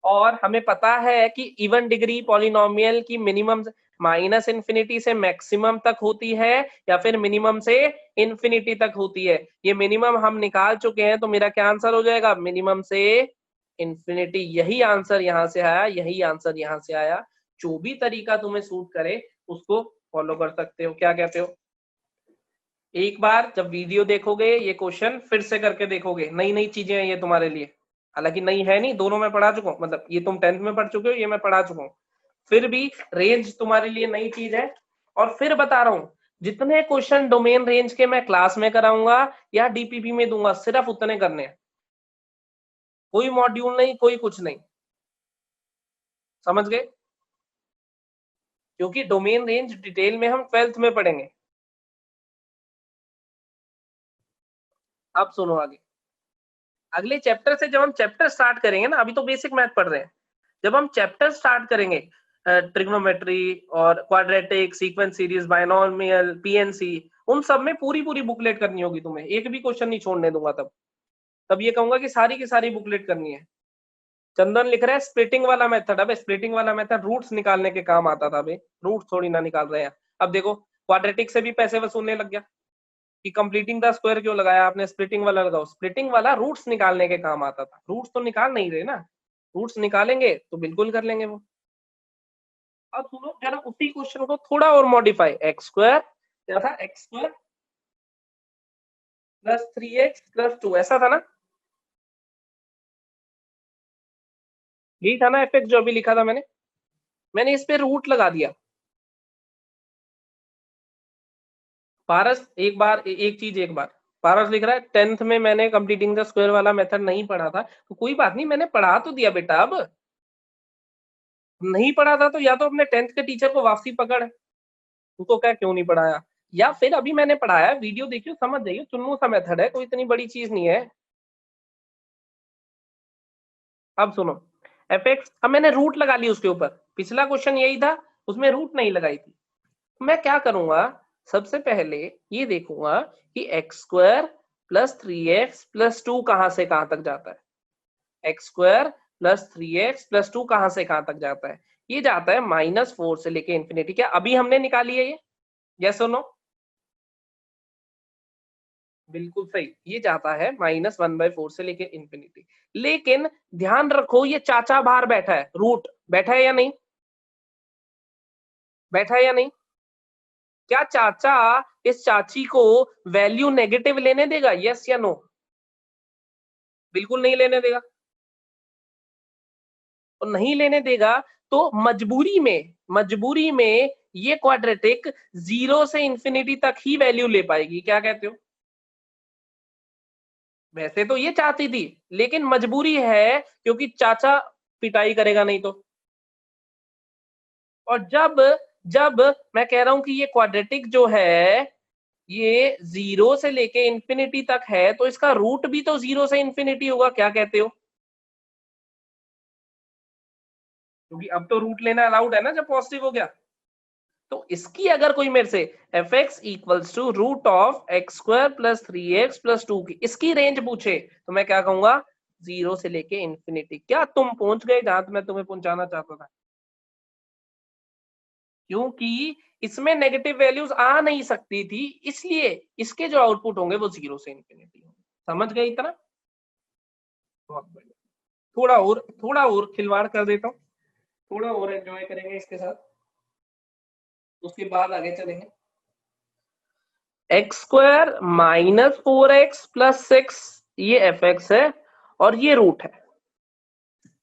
और हमें पता है कि इवन डिग्री पॉलिनोमियल की मिनिमम -इंफिनिटी से मैक्सिमम तक होती है या फिर मिनिमम से इंफिनिटी तक होती है। ये मिनिमम हम निकाल चुके हैं, तो मेरा क्या आंसर हो जाएगा? मिनिमम से इंफिनिटी। यही आंसर यहां से आया, यही आंसर यहां से आया। जो भी तरीका तुम्हें सूट करे उसको फॉलो कर सकते हो। क्या कहते हो? एक बार जब वीडियो देखोगे, ये क्वेश्चन फिर से करके देखोगे, नई नई चीजें हैं ये तुम्हारे लिए। हालांकि नई है नहीं, दोनों मैं पढ़ा चुका हूँ, मतलब ये तुम 10th में पढ़ चुके हो, ये मैं पढ़ा चुका हूँ। फिर भी रेंज तुम्हारे लिए नई चीज है। और फिर बता रहा हूँ, जितने क्वेश्चन डोमेन रेंज के मैं क्लास में कराऊंगा या डीपीपी में दूंगा, सिर्फ उतने करने हैं। कोई मॉड्यूल नहीं, कोई कुछ नहीं। समझ गए? क्योंकि डोमेन रेंज डिटेल में हम 12th में पढ़ेंगे। अब सुनो आगे। अगले चैप्टर से जब हम चैप्टर स्टार्ट करेंगे ना, अभी तो बेसिक मैथ पढ़ रहे हैं, जब हम चैप्टर स्टार्ट करेंगे ट्रिग्नोमेट्री और quadratic, sequence series, binomial, PNC, उन सब में पूरी पूरी बुकलेट करनी होगी तुम्हें, एक भी क्वेश्चन नहीं छोड़ने दूंगा। तब ये कहूंगा कि सारी की सारी बुकलेट करनी है। चंदन लिख रहा है स्प्लिटिंग वाला मेथड। अब स्प्लिटिंग वाला मेथड रूट्स निकालने के काम आता था, रूट थोड़ी ना निकाल रहे हैं। अब देखो, क्वाड्रेटिक से भी पैसे वसूलने लग गया कि कंप्लीटिंग द स्क्वायर क्यों लगाया आपने, स्प्लिटिंग वाला लगाओ। स्प्लिटिंग वाला रूट्स निकालने के काम आता था, रूट्स तो निकाल नहीं रहे ना। रूट्स निकालेंगे तो बिल्कुल कर लेंगे वो। अब सुनो जरा उसी क्वेश्चन को थोड़ा और मॉडिफाई। एक्स स्क्वायर क्या था? एक्स स्क्वायर प्लस 3x+2, ऐसा था ना? यही था ना एफ जो अभी लिखा था मैंने इस पे रूट लगा दिया। पारस एक चीज एक बार। पारस लिख रहा है 10th में मैंने कंप्लीटिंग द स्क्वायर वाला मेथड नहीं पढ़ा था, तो कोई बात नहीं, मैंने पढ़ा तो दिया बेटा। अब नहीं पढ़ा था तो या तो अपने 10th के टीचर को वापसी पकड़, उनको क्या क्यों नहीं पढ़ाया, या फिर अभी मैंने पढ़ाया, वीडियो देखियो, समझ जाइए। चुन्नू सा मेथड है, कोई इतनी बड़ी चीज नहीं है। अब सुनो, एफ एक्स, अब मैंने रूट लगा ली उसके ऊपर। पिछला क्वेश्चन यही था, उसमें रूट नहीं लगाई थी। मैं क्या करूंगा, सबसे पहले ये देखूंगा कि एक्स स्क्वायर प्लस 3x+2 कहां से कहां तक जाता है। एक्स स्क्वायर प्लस 3x+2 कहां से कहां तक जाता है? ये जाता है -4 से लेके इंफिनिटी। क्या अभी हमने निकाली है ये? यस और नो? बिल्कुल सही, ये जाता है -1/4 से लेके इंफिनिटी। लेकिन ध्यान रखो, ये चाचा बाहर बैठा है, रूट बैठा है या नहीं? बैठा है या नहीं? क्या चाचा इस चाची को वैल्यू नेगेटिव लेने देगा? यस या नो? बिल्कुल नहीं लेने देगा। और नहीं लेने देगा तो मजबूरी में ये क्वाड्रेटिक 0 से इंफिनिटी तक ही वैल्यू ले पाएगी। क्या कहते हो? वैसे तो ये चाहती थी, लेकिन मजबूरी है, क्योंकि चाचा पिटाई करेगा नहीं तो। और जब जब मैं कह रहा हूं कि ये क्वाड्रेटिक जो है ये 0 से लेके इंफिनिटी तक है, तो इसका रूट भी तो 0 से इंफिनिटी होगा। क्या कहते हो? क्योंकि अब तो रूट लेना अलाउड है ना जब पॉजिटिव हो गया। तो इसकी अगर कोई मेरे से F X equals to root of X square plus 3x+2 की इसकी रेंज पूछे, तो मैं क्या कहूंगा? 0 से लेके इंफिनिटी। क्या तुम पहुंच गए जहां मैं तुम्हें पहुंचाना चाहता था? क्योंकि इसमें नेगेटिव वैल्यूज आ नहीं सकती थी, इसलिए इसके जो आउटपुट होंगे वो 0 से इंफिनिटी होंगे। समझ गए इतना? बहुत बढ़िया। थोड़ा और खिलवाड़ कर देता हूँ, थोड़ा और एंजॉय करेंगे इसके साथ, उसके बाद आगे चलेंगे। एक्स स्क्वायर -4x+6 ये एफ एक्स है और ये रूट है।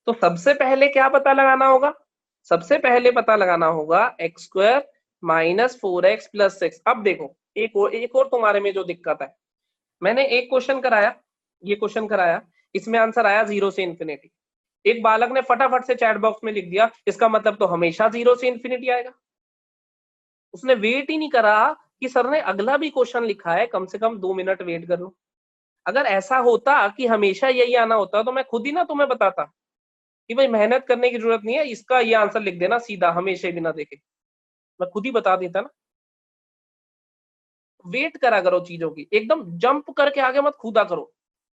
तो सबसे पहले क्या पता लगाना होगा? सबसे पहले पता लगाना होगा एक्स स्क्वायर -4x+6। अब देखो, एक और तुम्हारे में जो दिक्कत है, मैंने एक क्वेश्चन कराया, ये क्वेश्चन कराया, इसमें आंसर आया 0 से इंफिनिटी। एक बालक ने फटाफट से चैट बॉक्स में लिख दिया, इसका मतलब तो हमेशा 0 से इन्फिनिटी आएगा। उसने वेट ही नहीं करा कि सर ने अगला भी क्वेश्चन लिखा है, कम से कम 2 मिनट वेट कर लो। अगर ऐसा होता कि हमेशा यही आना होता तो मैं खुद ही ना तुम्हें बताता कि भाई मेहनत करने की जरूरत नहीं है, इसका ये आंसर लिख देना सीधा हमेशा बिना देखे, मैं खुद ही बता देता ना। वेट करा करो चीजों की, एकदम जंप करके आगे मत कूदा करो,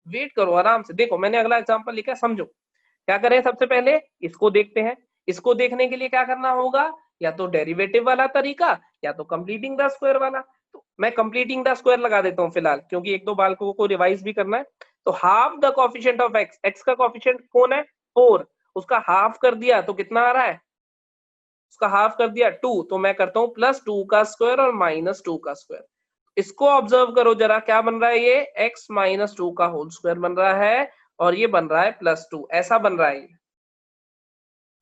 वेट करो आराम से। देखो मैंने अगला एग्जांपल लिखा है, समझो क्या करें। सबसे पहले इसको देखते हैं। इसको देखने के लिए क्या करना होगा, या तो डेरिवेटिव वाला तरीका या तो कंप्लीटिंग द स्क्वायर वाला। तो मैं कंप्लीटिंग द स्क्वायर लगा देता हूँ फिलहाल, क्योंकि एक दो बालकों को रिवाइज भी करना है। तो half the coefficient of x, x का कोएफिशिएंट कौन है 4, उसका हाफ कर दिया तो कितना आ रहा है, उसका हाफ कर दिया 2, तो मैं करता हूँ +2 का स्क्वायर और -2 का स्क्वायर। इसको ऑब्जर्व करो जरा, क्या बन रहा है ये x - 2 का होल स्क्वायर बन रहा है, और ये बन रहा है +2, ऐसा बन रहा है ये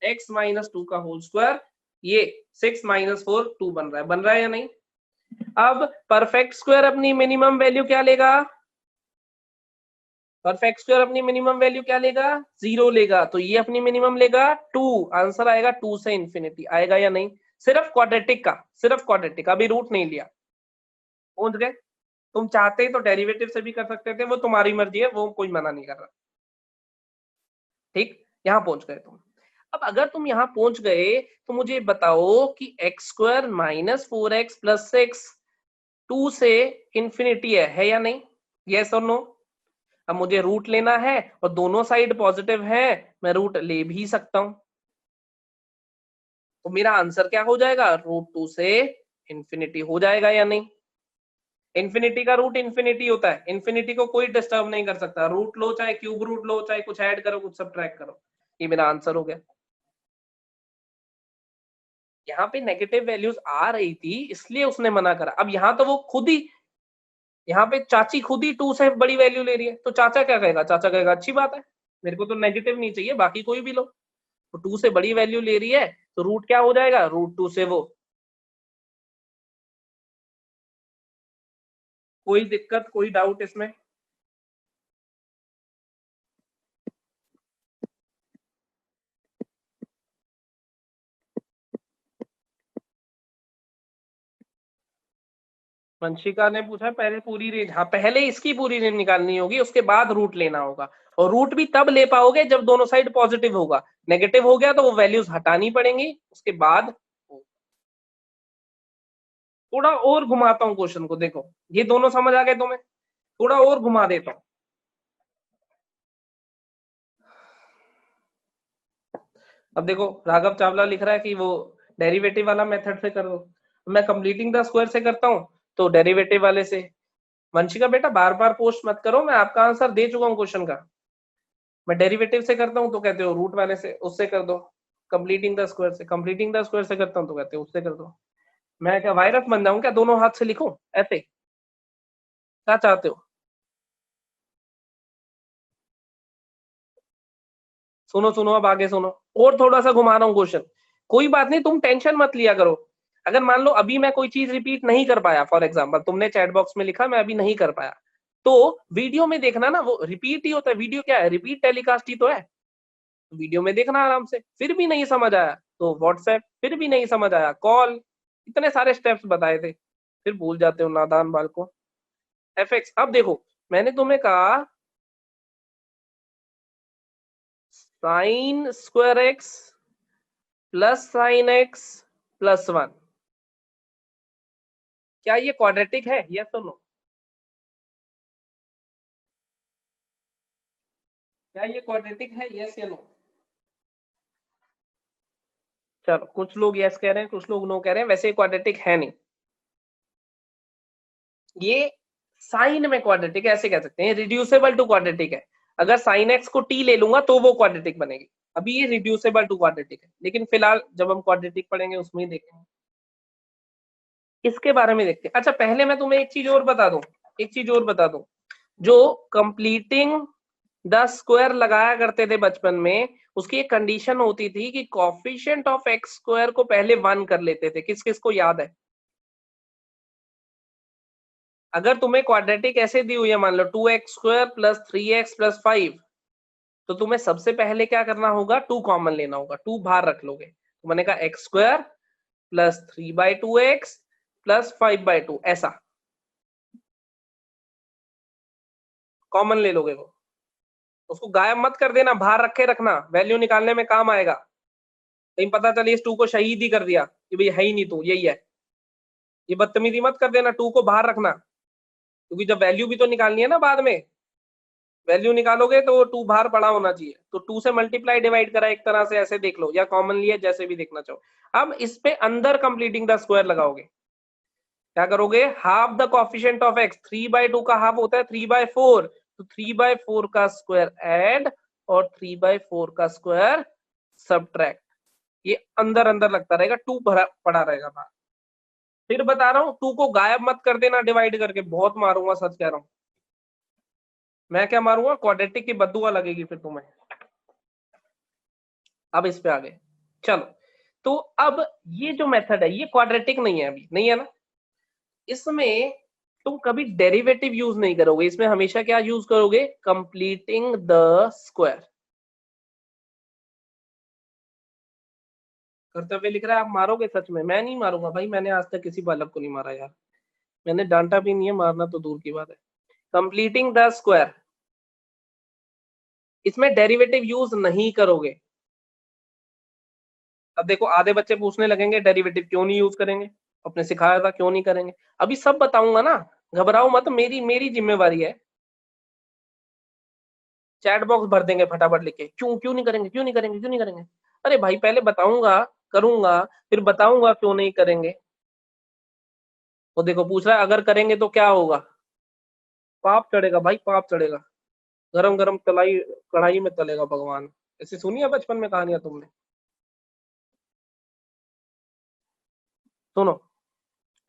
x - 2 का होल स्क्वायर, ये 6 - 4 2 बन रहा है या नहीं। अब परफेक्ट स्क्वायर अपनी मिनिमम वैल्यू क्या लेगा, परफेक्ट स्क्वायर अपनी मिनिमम वैल्यू क्या लेगा, 0 लेगा, तो ये अपनी मिनिमम लेगा 2, आंसर आएगा 2 से इन्फिनिटी, आएगा या नहीं। सिर्फ क्वाड्रेटिक का, सिर्फ क्वाड्रेटिक, अभी रूट नहीं लिया। पहुंच गए। तुम चाहते तो डेरिवेटिव से भी कर सकते थे, वो तुम्हारी मर्जी है, वो कोई मना नहीं कर रहा। ठीक, यहां पहुंच गए तुम। अब अगर तुम यहां पहुंच गए तो मुझे बताओ कि x² - 4x + 6 2 से इंफिनिटी है या नहीं, यस और नो। अब मुझे रूट लेना है और दोनों साइड पॉजिटिव है, मैं रूट ले भी सकता हूं, तो मेरा आंसर क्या हो जाएगा, √2 से इंफिनिटी हो जाएगा या नहीं। इन्फिनिटी का रूट इन्फिनिटी होता है, इन्फिनिटी को कोई डिस्टर्ब नहीं कर सकता, रूट लो चाहे क्यूब रूट लो, चाहे कुछ ऐड करो कुछ सब्ट्रैक्ट करो, ये मेरा आंसर हो गया। यहाँ पे नेगेटिव वैल्यूज आ रही थी इसलिए उसने मना करा। अब यहाँ तो वो खुद ही, यहाँ पे चाची खुद ही 2 से बड़ी वैल्यू ले रही है, तो चाचा क्या कहेगा, चाचा कहेगा अच्छी बात है, मेरे को तो नेगेटिव नहीं चाहिए, बाकी कोई भी लो। तो 2 से बड़ी वैल्यू ले रही है तो रूट क्या हो जाएगा, √2 से वो। कोई दिक्कत, कोई डाउट इसमें। वंशिका ने पूछा पहले पूरी रेंज, हाँ पहले इसकी पूरी रेंज निकालनी होगी, उसके बाद रूट लेना होगा, और रूट भी तब ले पाओगे जब दोनों साइड पॉजिटिव होगा। नेगेटिव हो गया तो वो वैल्यूज हटानी पड़ेंगी, उसके बाद। थोड़ा और घुमाता हूँ क्वेश्चन को, देखो ये दोनों समझ आ गए तुम्हें, थोड़ा और घुमा देता हूँ। अब देखो राघव चावला लिख रहा है कि वो डेरिवेटिव वाला मेथड से कर दो, मैं कंप्लीटिंग द स्क्वायर से करता हूँ तो डेरिवेटिव वाले से। वंशिका बेटा बार बार पोस्ट मत करो, मैं आपका आंसर दे चुका हूँ क्वेश्चन का। मैं डेरिवेटिव से करता हूँ तो कहते हो रूट वाले से, उससे कर दो। कंप्लीटिंग द स्क्वायर से, कंप्लीटिंग द स्क्वायर से करता हूँ तो कहते हो उससे कर दो। मैं क्या वायरस बन जाऊं क्या, दोनों हाथ से लिखूं ऐसे, क्या चाहते हो। सुनो सुनो अब आगे सुनो, और थोड़ा सा घुमा रहा हूँ क्वेश्चन। कोई बात नहीं, तुम टेंशन मत लिया करो। अगर मान लो अभी मैं कोई चीज रिपीट नहीं कर पाया, फॉर एग्जाम्पल तुमने चैट बॉक्स में लिखा मैं अभी नहीं कर पाया, तो वीडियो में देखना ना, वो रिपीट ही होता है, वीडियो क्या है, रिपीट टेलीकास्ट ही तो है। वीडियो में देखना आराम से, फिर भी नहीं समझ आया तो व्हाट्सएप, फिर भी नहीं समझ आया कॉल, इतने सारे स्टेप्स बताए थे, फिर भूल जाते हो नादान बाल को। एफ एक्स, अब देखो मैंने तुम्हें कहा sin² x +sin x +1, क्या ये क्वाड्रेटिक है, यस और नो। क्या ये क्वाड्रेटिक है, यस या नो। चलो कुछ लोग यस कह रहे हैं, कुछ लोग नो कह रहे हैं, वैसे क्वाड्रेटिक है नहीं ये। साइन में क्वाड्रेटिक ऐसे कह सकते हैं, रिड्यूसेबल टू क्वाड्रेटिक है। अगर साइन एक्स को टी ले लूंगा तो वो क्वाड्रेटिक बनेगी। अभी ये रिड्यूसेबल टू क्वाड्रेटिक है, लेकिन फिलहाल जब हम क्वाड्रेटिक पढ़ेंगे उसमें ही देखेंगे, इसके बारे में देखते हैं। अच्छा पहले मैं तुम्हें एक चीज और बता दूं, एक चीज और बता दूं, जो कंप्लीटिंग द स्क्वायर लगाया करते थे बचपन में, उसकी एक कंडीशन होती थी कि कॉफिशिएंट ऑफ x² को पहले 1 कर लेते थे। किस किस को याद है। अगर तुम्हें क्वाड्रेटिक ऐसे दी हुई है, मान लो 2x² + 3x + 5, तो तुम्हें सबसे पहले क्या करना होगा, 2 कॉमन लेना होगा, 2 बाहर रख लोगे तो बनेगा x square plus 3/2x plus 5/2, ऐसा कॉमन ले लोगे वो, उसको गायब मत कर देना, बाहर रखे रखना, वैल्यू निकालने में काम आएगा। कहीं पता चले इस 2 को शहीद ही कर दिया कि भाई है ही नहीं, तू यही है, ये बदतमीजी मत कर देना, 2 को बाहर रखना, क्योंकि जब वैल्यू भी तो निकालनी है ना बाद में, वैल्यू निकालोगे तो 2 बाहर पड़ा होना चाहिए, तो 2 से मल्टीप्लाई डिवाइड करा एक तरह से, ऐसे देख लो, या कॉमन लिया, जैसे भी देखना चाहो। अब इस पे अंदर कंप्लीटिंग द स्क्वायर लगाओगे, क्या करोगे, half the coefficient of x, 3/2 का हाफ होता है 3/4, तो 3/4 का स्क्वायर ऐड और 3/4 का स्क्वायर सब्ट्रैक्ट, ये अंदर अंदर लगता रहेगा, 2 पड़ा रहेगा बाहर। फिर बता रहा हूं, 2 को गायब मत कर देना डिवाइड करके, बहुत मारूंगा, सच कह रहा हूं मैं, क्या मारूंगा, क्वाड्रेटिक की बद्दुआ लगेगी फिर तुम्हें। अब इस पे आ गए, चलो, तो अब ये जो मेथड है ये क्वाड्रेटिक नहीं है, अभी नहीं है ना, इसमें तुम कभी डेरिवेटिव यूज नहीं करोगे, इसमें हमेशा क्या यूज करोगे, कंप्लीटिंग द स्क्वायर। कर्तव्य लिख रहा है, आप मारोगे सच में, मैं नहीं मारूंगा भाई, मैंने आज तक किसी बालक को नहीं मारा यार, मैंने डांटा भी नहीं है, मारना तो दूर की बात है। कंप्लीटिंग द स्क्वायर, इसमें डेरिवेटिव यूज नहीं करोगे। अब देखो आधे बच्चे पूछने लगेंगे डेरिवेटिव क्यों नहीं यूज करेंगे, अपने सिखाया था क्यों नहीं करेंगे, अभी सब बताऊंगा ना, घबराओ मत, मेरी मेरी जिम्मेवारी है। चैट बॉक्स भर देंगे फटाफट लिख के, क्यों क्यों नहीं करेंगे, क्यों नहीं करेंगे, क्यों नहीं करेंगे, अरे भाई पहले बताऊंगा, करूंगा, फिर बताऊंगा क्यों नहीं करेंगे। वो देखो पूछ रहा है अगर करेंगे तो क्या होगा, पाप चढ़ेगा भाई, पाप चढ़ेगा, गरम गरम तलाई कढ़ाई में तलेगा भगवान, ऐसी सुनी है बचपन में कहानियां तुमने। सुनो,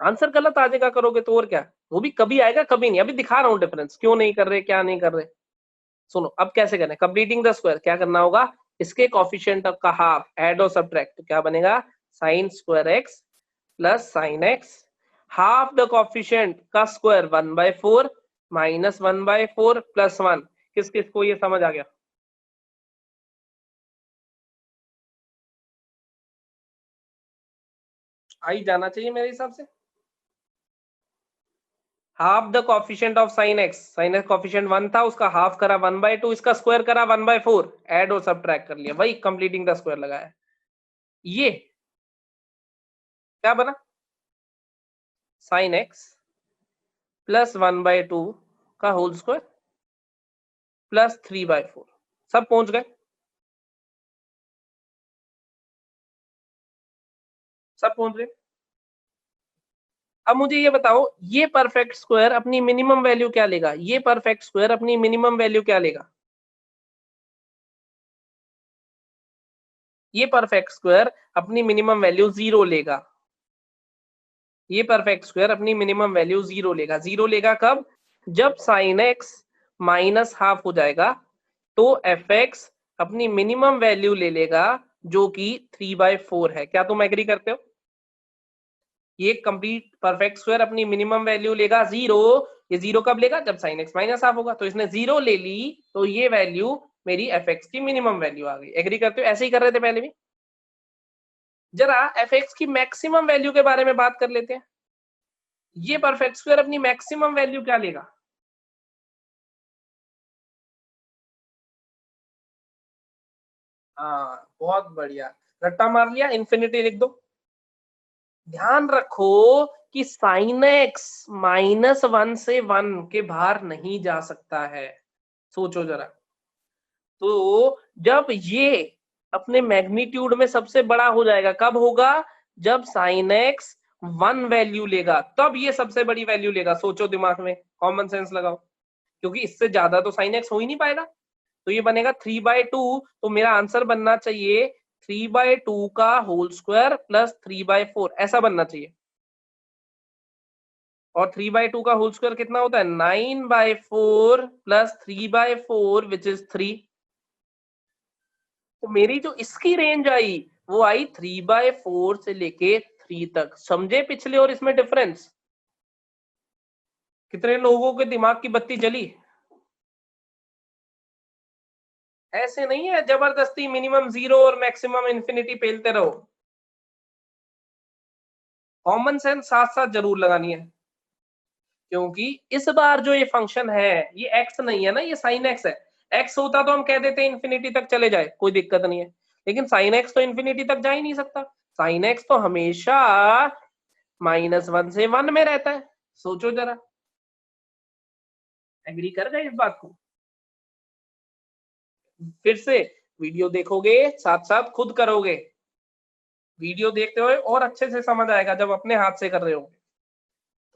आंसर गलत आ जाएगा करोगे तो, और क्या, वो भी कभी आएगा कभी नहीं, अभी दिखा रहा हूँ डिफरेंस, क्यों नहीं कर रहे, क्या नहीं कर रहे। सुनो अब कैसे करें, कंप्लीटिंग द स्क्वायर क्या करना होगा, इसके कोफिशिएंट का हाफ ऐड और सब्ट्रैक्ट, तो क्या बनेगा, sine square x plus sine x, half the coefficient का स्क्वायर 1/4 माइनस 1/4 प्लस 1, किस किस को ये समझ आ गया, आई जाना चाहिए मेरे हिसाब से। Half the coefficient of sine x, sine x coefficient 1 था, उसका हाफ करा 1/2, इसका स्क्वायर करा 1/4, ऐड और सब्ट्रैक्ट कर लिया, वही कंप्लीटिंग द स्क्वायर लगाया। ये क्या बना, साइन एक्स प्लस 1/2 का होल स्क्वायर प्लस 3/4, सब पहुंच गए, सब पहुंच गए। अब मुझे ये बताओ, ये परफेक्ट स्क्वायर अपनी मिनिमम वैल्यू क्या लेगा, ये परफेक्ट स्क्वायर अपनी मिनिमम वैल्यू क्या लेगा, ये परफेक्ट स्क्वायर अपनी मिनिमम वैल्यू 0 लेगा, ये परफेक्ट स्क्वायर अपनी मिनिमम वैल्यू 0 लेगा, 0 लेगा कब, जब साइन एक्स माइनस हाफ हो जाएगा, तो एफ एक्स अपनी मिनिमम वैल्यू ले लेगा जो कि 3/4 है, क्या तुम एग्री करते हो, ये कंप्लीट परफेक्ट स्क्वायर अपनी मिनिमम वैल्यू लेगा 0, ये 0 कब लेगा, जब साइन एक्स माइनस हाफ होगा, तो इसने 0 ले ली, तो ये वैल्यू मेरी एफ एक्स की मिनिमम वैल्यू आ गई, एग्री करते हो, ऐसे ही कर रहे थे पहले भी। जरा एफ एक्स की मैक्सिमम वैल्यू के बारे में बात कर लेते हैं, ये परफेक्ट स्क्वायर अपनी मैक्सिमम वैल्यू क्या लेगा, हाँ बहुत बढ़िया, रट्टा मार लिया, इन्फिनिटी लिख दो। ध्यान रखो कि साइन एक्स -1 से 1 के बाहर नहीं जा सकता है, सोचो जरा, तो जब ये अपने मैग्नीट्यूड में सबसे बड़ा हो जाएगा, कब होगा, जब साइन एक्स 1 वैल्यू लेगा, तब ये सबसे बड़ी वैल्यू लेगा, सोचो दिमाग में कॉमन सेंस लगाओ, क्योंकि इससे ज्यादा तो साइन एक्स हो ही नहीं पाएगा, तो ये बनेगा 3/2, तो मेरा आंसर बनना चाहिए 3/2 का होल स्क्वायर प्लस 3/4, ऐसा बनना चाहिए, और 3/2 का होल स्क्वायर कितना होता है, 9/4 प्लस 3/4 विच इज 3, तो मेरी जो इसकी रेंज आई वो आई 3/4 से लेके 3 तक, समझे पिछले और इसमें डिफरेंस, कितने लोगों के दिमाग की बत्ती जली, ऐसे नहीं है जबरदस्ती मिनिमम 0 और मैक्सिमम इंफिनिटी पेलते रहो, कॉमन सेंस साथ साथ जरूर लगानी है, क्योंकि इस बार जो ये फंक्शन है ये एक्स नहीं है ना, ये साइन एक्स है। एक्स होता तो हम कह देते इंफिनिटी तक चले जाए, कोई दिक्कत नहीं है, लेकिन साइन एक्स तो इंफिनिटी तक जा ही नहीं सकता, साइन एक्स तो हमेशा -1 से 1 में रहता है। सोचो जरा, एग्री कर गए इस बात को? फिर से वीडियो देखोगे साथ साथ खुद करोगे, वीडियो देखते हुए और अच्छे से समझ आएगा जब अपने हाथ से कर रहे होगे।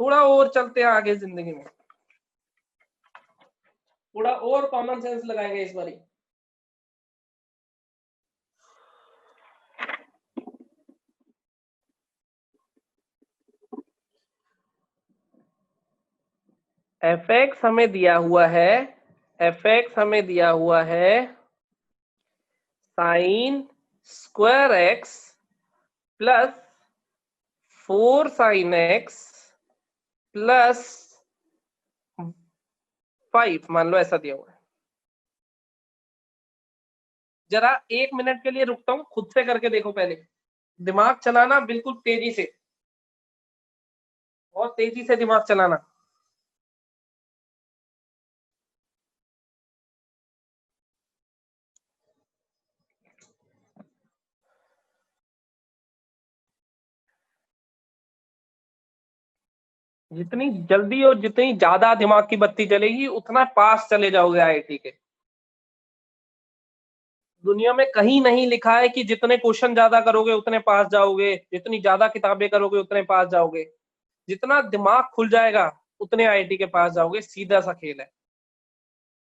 थोड़ा और चलते हैं आगे जिंदगी में, थोड़ा और कॉमन सेंस लगाएंगे इस बारी। एफ एक्स हमें दिया हुआ है, एफ एक्स हमें दिया हुआ है sine square x plus 4 sine x plus 5, मान लो ऐसा दिया हुआ है। जरा 1 मिनट के लिए रुकता हूं, खुद से करके देखो पहले, दिमाग चलाना बिल्कुल तेजी से, और तेजी से दिमाग चलाना। जितनी जल्दी और जितनी ज्यादा दिमाग की बत्ती चलेगी उतना पास चले जाओगे आईआईटी के। दुनिया में कहीं नहीं लिखा है कि जितने क्वेश्चन ज्यादा करोगे उतने पास जाओगे, जितनी ज्यादा किताबें करोगे उतने पास जाओगे। जितना दिमाग खुल जाएगा उतने आईआईटी के पास जाओगे, सीधा सा खेल है।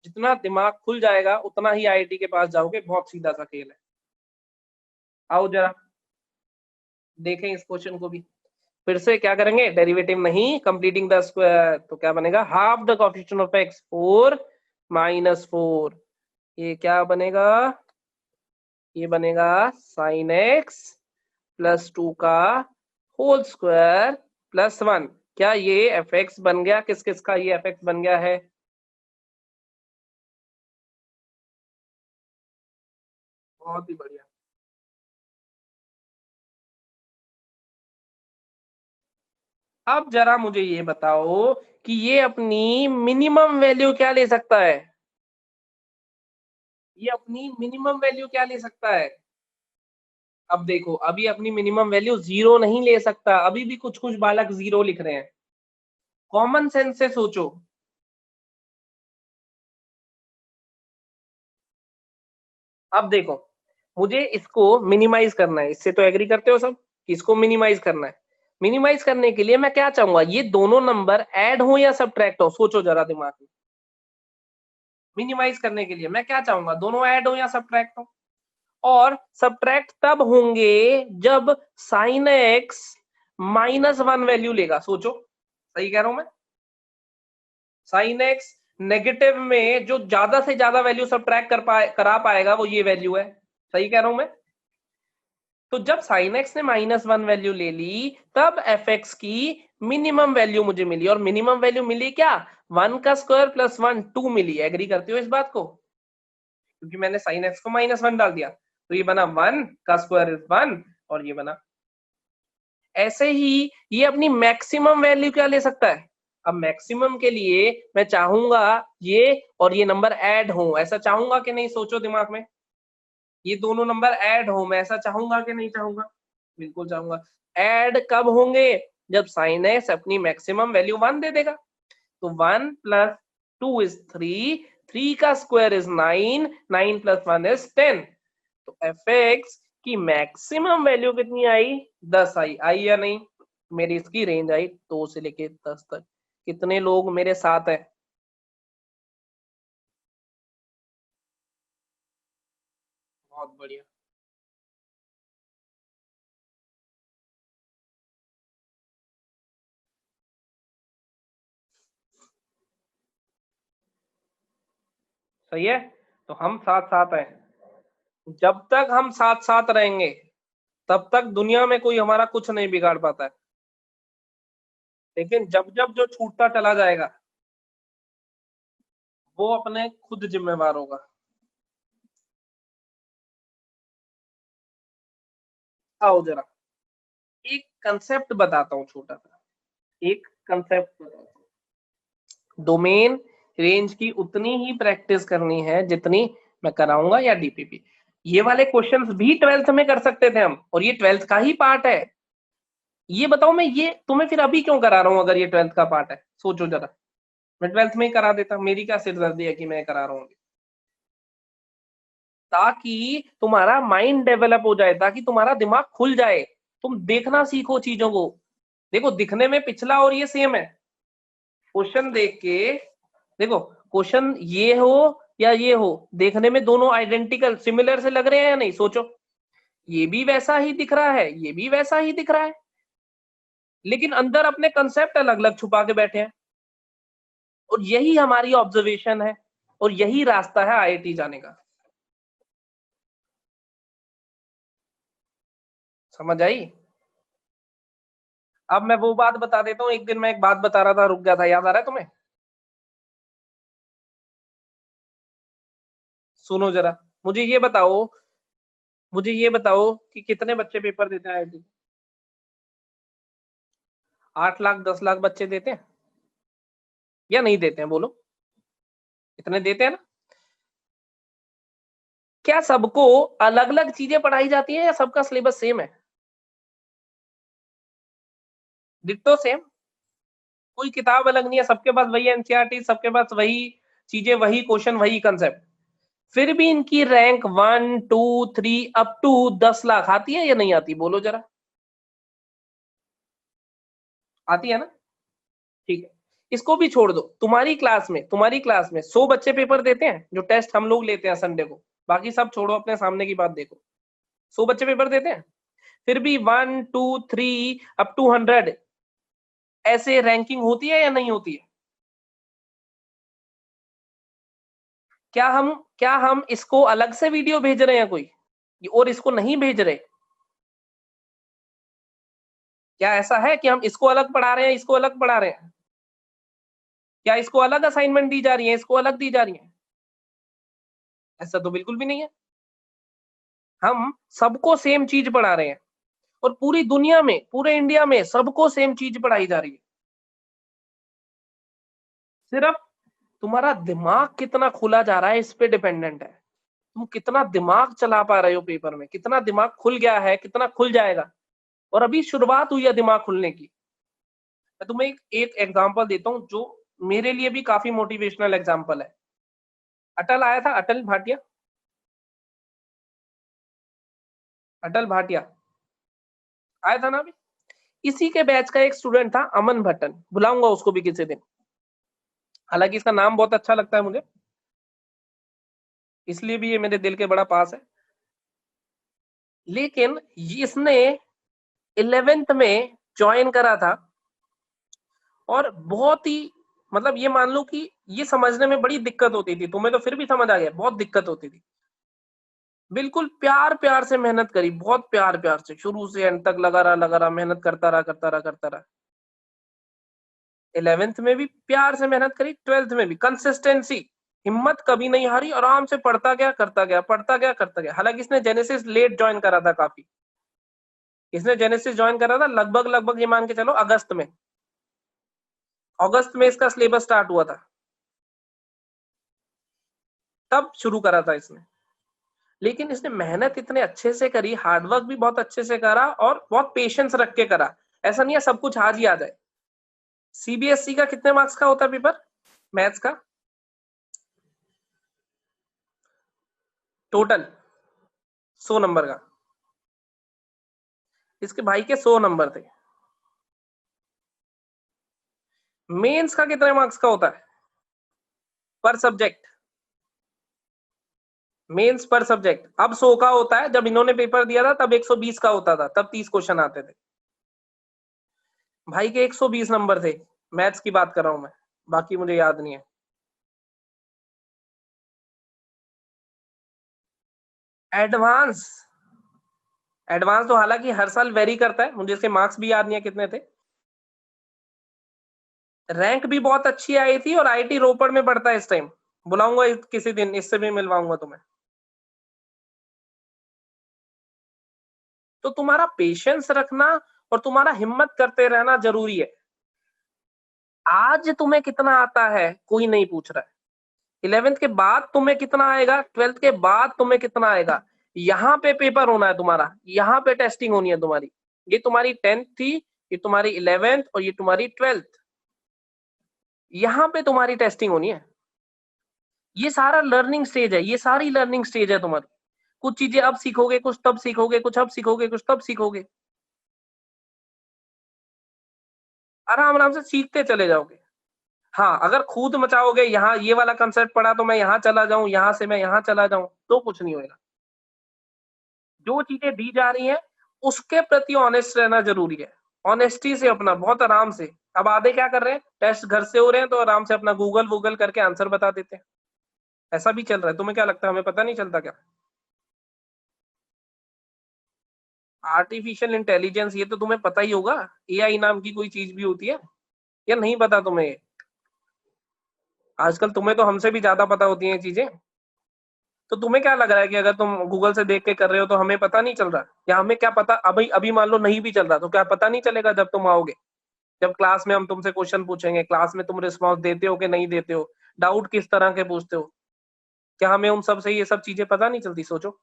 जितना दिमाग खुल जाएगा उतना ही आईआईटी के पास जाओगे, बहुत सीधा सा खेल है। आओ जरा देखें इस क्वेश्चन को भी। फिर से क्या करेंगे, डेरिवेटिव नहीं, कंप्लीटिंग द स्क्वायर, तो क्या बनेगा, half the coefficient of x 4 -4, ये क्या बनेगा, ये बनेगा साइन एक्स प्लस 2 का होल स्क्वायर प्लस 1। क्या ये एफ एक्स बन गया, किस किस का ये एफ एक्स बन गया है? बहुत ही बढ़िया। अब जरा मुझे ये बताओ कि ये अपनी मिनिमम वैल्यू क्या ले सकता है, ये अपनी मिनिमम वैल्यू क्या ले सकता है? अब देखो, अभी अपनी मिनिमम वैल्यू 0 नहीं ले सकता, अभी भी कुछ कुछ बालक 0 लिख रहे हैं। कॉमन सेंस से सोचो, अब देखो मुझे इसको मिनिमाइज करना है, इससे तो एग्री करते हो सब कि इसको मिनिमाइज करना है। मिनिमाइज करने के लिए मैं क्या चाहूंगा, ये दोनों नंबर ऐड हो या सब्ट्रैक्ट हो, सोचो जरा दिमाग में। मिनिमाइज करने के लिए मैं क्या चाहूंगा, दोनों ऐड हो या सब्ट्रैक्ट हो, और सब्ट्रैक्ट तब होंगे जब साइन एक्स -1 वैल्यू लेगा। सोचो, सही कह रहा हूं मैं? साइन एक्स नेगेटिव में जो ज्यादा से ज्यादा वैल्यू सब्ट्रैक्ट करा पाएगा वो ये वैल्यू है। सही कह रहा हूं मैं? तो जब साइन एक्स ने -1 वैल्यू ले ली तब एफ एक्स की मिनिमम वैल्यू मुझे मिली, और मिनिमम वैल्यू मिली क्या, 1 का स्क्वायर प्लस 1, 2 मिली। एग्री करते हो इस बात को? क्योंकि मैंने साइन एक्स को -1 डाल दिया, तो ये बना 1 का स्क्वायर इज 1, और ये बना। ऐसे ही ये अपनी मैक्सिमम वैल्यू क्या ले सकता है? अब मैक्सिमम के लिए मैं चाहूंगा ये और ये नंबर ऐड हो, ऐसा चाहूंगा कि नहीं, सोचो दिमाग में। ये दोनों नंबर ऐड हो, मैं ऐसा चाहूंगा कि नहीं चाहूंगा? बिल्कुल चाहूंगा। ऐड कब होंगे, जब साइन एक्स अपनी मैक्सिमम वैल्यू 1 दे देगा। तो 1 + 2 इज 3, 3 का स्क्वायर इज 9, 9 + 1 इज 10। तो एफ एक्स की मैक्सिमम वैल्यू कितनी आई, 10 आई। आई या नहीं? मेरी इसकी रेंज आई 2 से लेके 10 तक। कितने लोग मेरे साथ हैं? बहुत बढ़िया। सही है, तो हम साथ साथ हैं। जब तक हम साथ साथ रहेंगे तब तक दुनिया में कोई हमारा कुछ नहीं बिगाड़ पाता है, लेकिन जब जब जो छूटता चला जाएगा वो अपने खुद जिम्मेवार होगा। आओ जरा एक कंसेप्ट बताता हूँ, छोटा सा एक कंसेप्ट बताता हूँ। डोमेन रेंज की उतनी ही प्रैक्टिस करनी है जितनी मैं कराऊंगा या डीपीपी। ये वाले क्वेश्चंस भी 12th में कर सकते थे हम, और ये 12th का ही पार्ट है। ये बताओ मैं ये तुम्हें फिर अभी क्यों करा रहा हूँ? अगर ये 12th का पार्ट है, सोचो जरा, मैं 12th में ही करा देता। मेरी क्या सिरदर्दी है कि मैं करा रहा हूँ? ताकि तुम्हारा माइंड डेवलप हो जाए, ताकि तुम्हारा दिमाग खुल जाए, तुम देखना सीखो चीजों को। देखो दिखने में पिछला और ये सेम है। क्वेश्चन देख के देखो, क्वेश्चन ये हो या ये हो, देखने में दोनों आइडेंटिकल सिमिलर से लग रहे हैं या नहीं? सोचो, ये भी वैसा ही दिख रहा है, ये भी वैसा ही दिख रहा है, लेकिन अंदर अपने कंसेप्ट अलग अलग छुपा के बैठे हैं। और यही हमारी ऑब्जर्वेशन है, और यही रास्ता है आईआईटी जाने का। समझ आई? अब मैं वो बात बता देता हूँ। एक दिन मैं एक बात बता रहा था, रुक गया था, याद आ रहा है तुम्हें? सुनो जरा, मुझे ये बताओ, मुझे ये बताओ कि कितने बच्चे पेपर देते हैं आईआईटी? 8 लाख 10 लाख बच्चे देते हैं या नहीं देते हैं? बोलो, इतने देते हैं ना? क्या सबको अलग अलग चीजें पढ़ाई जाती है या सबका सिलेबस सेम है? डिट्टो सेम, कोई किताब अलग नहीं है, सबके पास वही एनसीईआरटी, सबके पास वही चीजें, वही क्वेश्चन, वही कंसेप्ट। फिर भी इनकी रैंक 1 2 3 अप टू 10 लाख आती है या नहीं आती? बोलो जरा, आती है ना? ठीक है, इसको भी छोड़ दो। तुम्हारी क्लास में 100 बच्चे पेपर देते हैं, जो टेस्ट हम लोग लेते हैं संडे को। बाकी सब छोड़ो, अपने सामने की बात देखो। 100 बच्चे पेपर देते हैं, फिर भी 1 2 3 अप टू 100 ऐसे रैंकिंग होती है या नहीं होती है? क्या हम इसको अलग से वीडियो भेज रहे हैं कोई, और इसको नहीं भेज रहे? क्या ऐसा है कि हम इसको अलग पढ़ा रहे हैं, इसको अलग पढ़ा रहे हैं? क्या इसको अलग असाइनमेंट दी जा रही है, इसको अलग दी जा रही है? ऐसा तो बिल्कुल भी नहीं है। हम सबको सेम चीज पढ़ा रहे हैं, और पूरी दुनिया में, पूरे इंडिया में सबको सेम चीज पढ़ाई जा रही है। सिर्फ तुम्हारा दिमाग कितना खुला जा रहा है इस पे डिपेंडेंट है। तुम कितना दिमाग चला पा रहे हो पेपर में, कितना दिमाग खुल गया है, कितना खुल जाएगा। और अभी शुरुआत हुई है दिमाग खुलने की। मैं तुम्हें एक एग्जांपल देता हूँ, जो मेरे लिए भी काफी मोटिवेशनल एग्जांपल है। अटल आया था, अटल भाटिया, अटल भाटिया आया था ना अभी। इसी के बैच का एक स्टूडेंट था, अमन भट्टन, बुलाऊंगा उसको भी किसी दिन। हालांकि इसका नाम बहुत अच्छा लगता है मुझे, इसलिए भी ये मेरे दिल के बड़ा पास है। लेकिन इसने 11th में ज्वाइन करा था, और बहुत ही, मतलब ये मान लो कि ये समझने में बड़ी दिक्कत होती थी। तुम्हें तो फिर भी समझ आ गया, बहुत दिक्कत होती थी। बिल्कुल प्यार प्यार से मेहनत करी, बहुत प्यार प्यार से, शुरू से एंड तक लगा रहा, मेहनत करता रहा। 11th में भी प्यार से मेहनत करी, 12th में भी कंसिस्टेंसी, हिम्मत कभी नहीं हारी, आराम से पढ़ता गया, करता गया। हालांकि इसने जेनेसिस लेट ज्वाइन करा था काफी। इसने जेनेसिस ज्वाइन करा था लगभग ये मान के चलो अगस्त में, अगस्त में इसका सिलेबस स्टार्ट हुआ था, तब शुरू करा था इसने। लेकिन इसने मेहनत इतने अच्छे से करी, हार्डवर्क भी बहुत अच्छे से करा, और बहुत पेशेंस रख के करा। ऐसा नहीं है सब कुछ आज ही आ जाए। सीबीएसई का कितने मार्क्स का होता है पेपर, मैथ्स का? टोटल 100 नंबर का। इसके भाई के 100 नंबर थे। मेंस का कितने मार्क्स का होता है पर सब्जेक्ट? मेंस पर सब्जेक्ट अब 100 का होता है। जब इन्होंने पेपर दिया था तब 120 का होता था, तब 30 क्वेश्चन आते थे। भाई के 120 नंबर थे, मैथ्स की बात कर रहा हूं मैं, बाकी मुझे याद नहीं है। एडवांस, एडवांस तो हालांकि हर साल वेरी करता है, मुझे इसके मार्क्स भी याद नहीं है कितने थे। रैंक भी बहुत अच्छी आई थी, और आईआईटी रोपड़ में पढ़ता है इस टाइम। बुलाऊंगा किसी दिन, इससे भी मिलवाऊंगा तुम्हें। तो तुम्हारा पेशेंस रखना और तुम्हारा हिम्मत करते रहना जरूरी है। आज तुम्हें कितना आता है कोई नहीं पूछ रहा है, 11th के बाद तुम्हें कितना आएगा, 12th के बाद तुम्हें कितना आएगा, यहाँ पे पेपर होना है तुम्हारा, यहाँ पे टेस्टिंग होनी है तुम्हारी। ये तुम्हारी 10th थी, ये तुम्हारी 11th और ये तुम्हारी 12th, यहाँ पे तुम्हारी टेस्टिंग होनी है। ये सारा लर्निंग स्टेज है, ये सारी लर्निंग स्टेज है तुम्हारी। कुछ चीजें अब सीखोगे, कुछ तब सीखोगे, कुछ अब सीखोगे, कुछ तब सीखोगे, आराम आराम से सीखते चले जाओगे। हाँ, अगर खुद मचाओगे, यहाँ ये वाला कंसेप्ट पढ़ा तो मैं यहाँ चला जाऊं, यहाँ से मैं यहाँ चला जाऊं, तो कुछ नहीं होगा। जो चीजें दी जा रही हैं उसके प्रति ऑनेस्ट रहना जरूरी है। ऑनेस्टी से अपना बहुत आराम से। अब आधे क्या कर रहे हैं, टेस्ट घर से हो रहे हैं तो आराम से अपना गूगल वूगल करके आंसर बता देते हैं। ऐसा भी चल रहा है, तुम्हें क्या लगता है हमें पता नहीं चलता क्या? आर्टिफिशियल इंटेलिजेंस, ये तो तुम्हें पता ही होगा, एआई नाम की कोई चीज भी होती है या नहीं पता तुम्हें? आजकल तुम्हें तो हमसे भी ज्यादा पता होती हैं चीजें। तो तुम्हें क्या लग रहा है कि अगर तुम गूगल से देख के कर रहे हो तो हमें पता नहीं चल रहा, या हमें क्या पता, अभी अभी मान लो नहीं भी चल रहा तो क्या पता नहीं चलेगा जब तुम आओगे? जब क्लास में हम तुमसे क्वेश्चन पूछेंगे, क्लास में तुम रिस्पॉन्स देते हो कि नहीं देते हो, डाउट किस तरह के पूछते हो, क्या हमें उन सब से ये सब चीजें पता नहीं चलती? सोचो,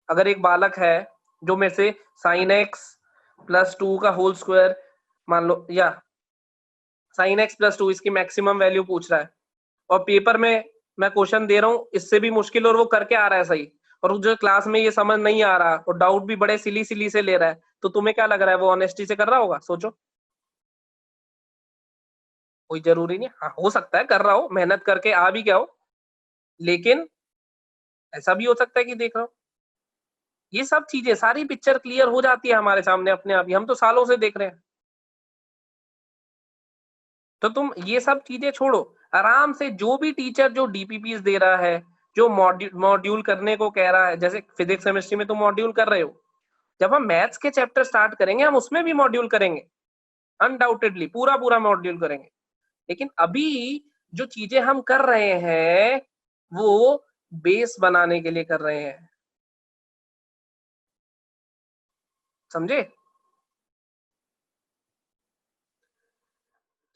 अगर एक बालक है जो मेरे से साइन एक्स प्लस 2 का होल स्क्वायर मान लो, या साइन एक्स प्लस 2 इसकी मैक्सिमम वैल्यू पूछ रहा है, और पेपर में मैं क्वेश्चन दे रहा हूँ इससे भी मुश्किल और वो करके आ रहा है सही, और जो क्लास में ये समझ नहीं आ रहा और डाउट भी बड़े सिली सिली से ले रहा है, तो तुम्हें क्या लग रहा है वो ऑनेस्टी से कर रहा होगा? सोचो। कोई जरूरी नहीं, हाँ हो सकता है कर रहा हो, मेहनत करके आ भी गया हो, लेकिन ऐसा भी हो सकता है कि देख रहा हो। ये सब चीजें, सारी पिक्चर क्लियर हो जाती है हमारे सामने अपने आप ही, हम तो सालों से देख रहे हैं। तो तुम ये सब चीजें छोड़ो, आराम से जो भी टीचर जो डीपीपीस दे रहा है, जो मॉड्यूल करने को कह रहा है, जैसे फिजिक्स केमिस्ट्री में तुम मॉड्यूल कर रहे हो, जब हम मैथ्स के चैप्टर स्टार्ट करेंगे हम उसमें भी मॉड्यूल करेंगे, अनडाउटेडली पूरा पूरा मॉड्यूल करेंगे। लेकिन अभी जो चीजें हम कर रहे हैं वो बेस बनाने के लिए कर रहे हैं, समझे?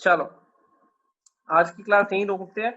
चलो, आज की क्लास यहीं रोकते हैं।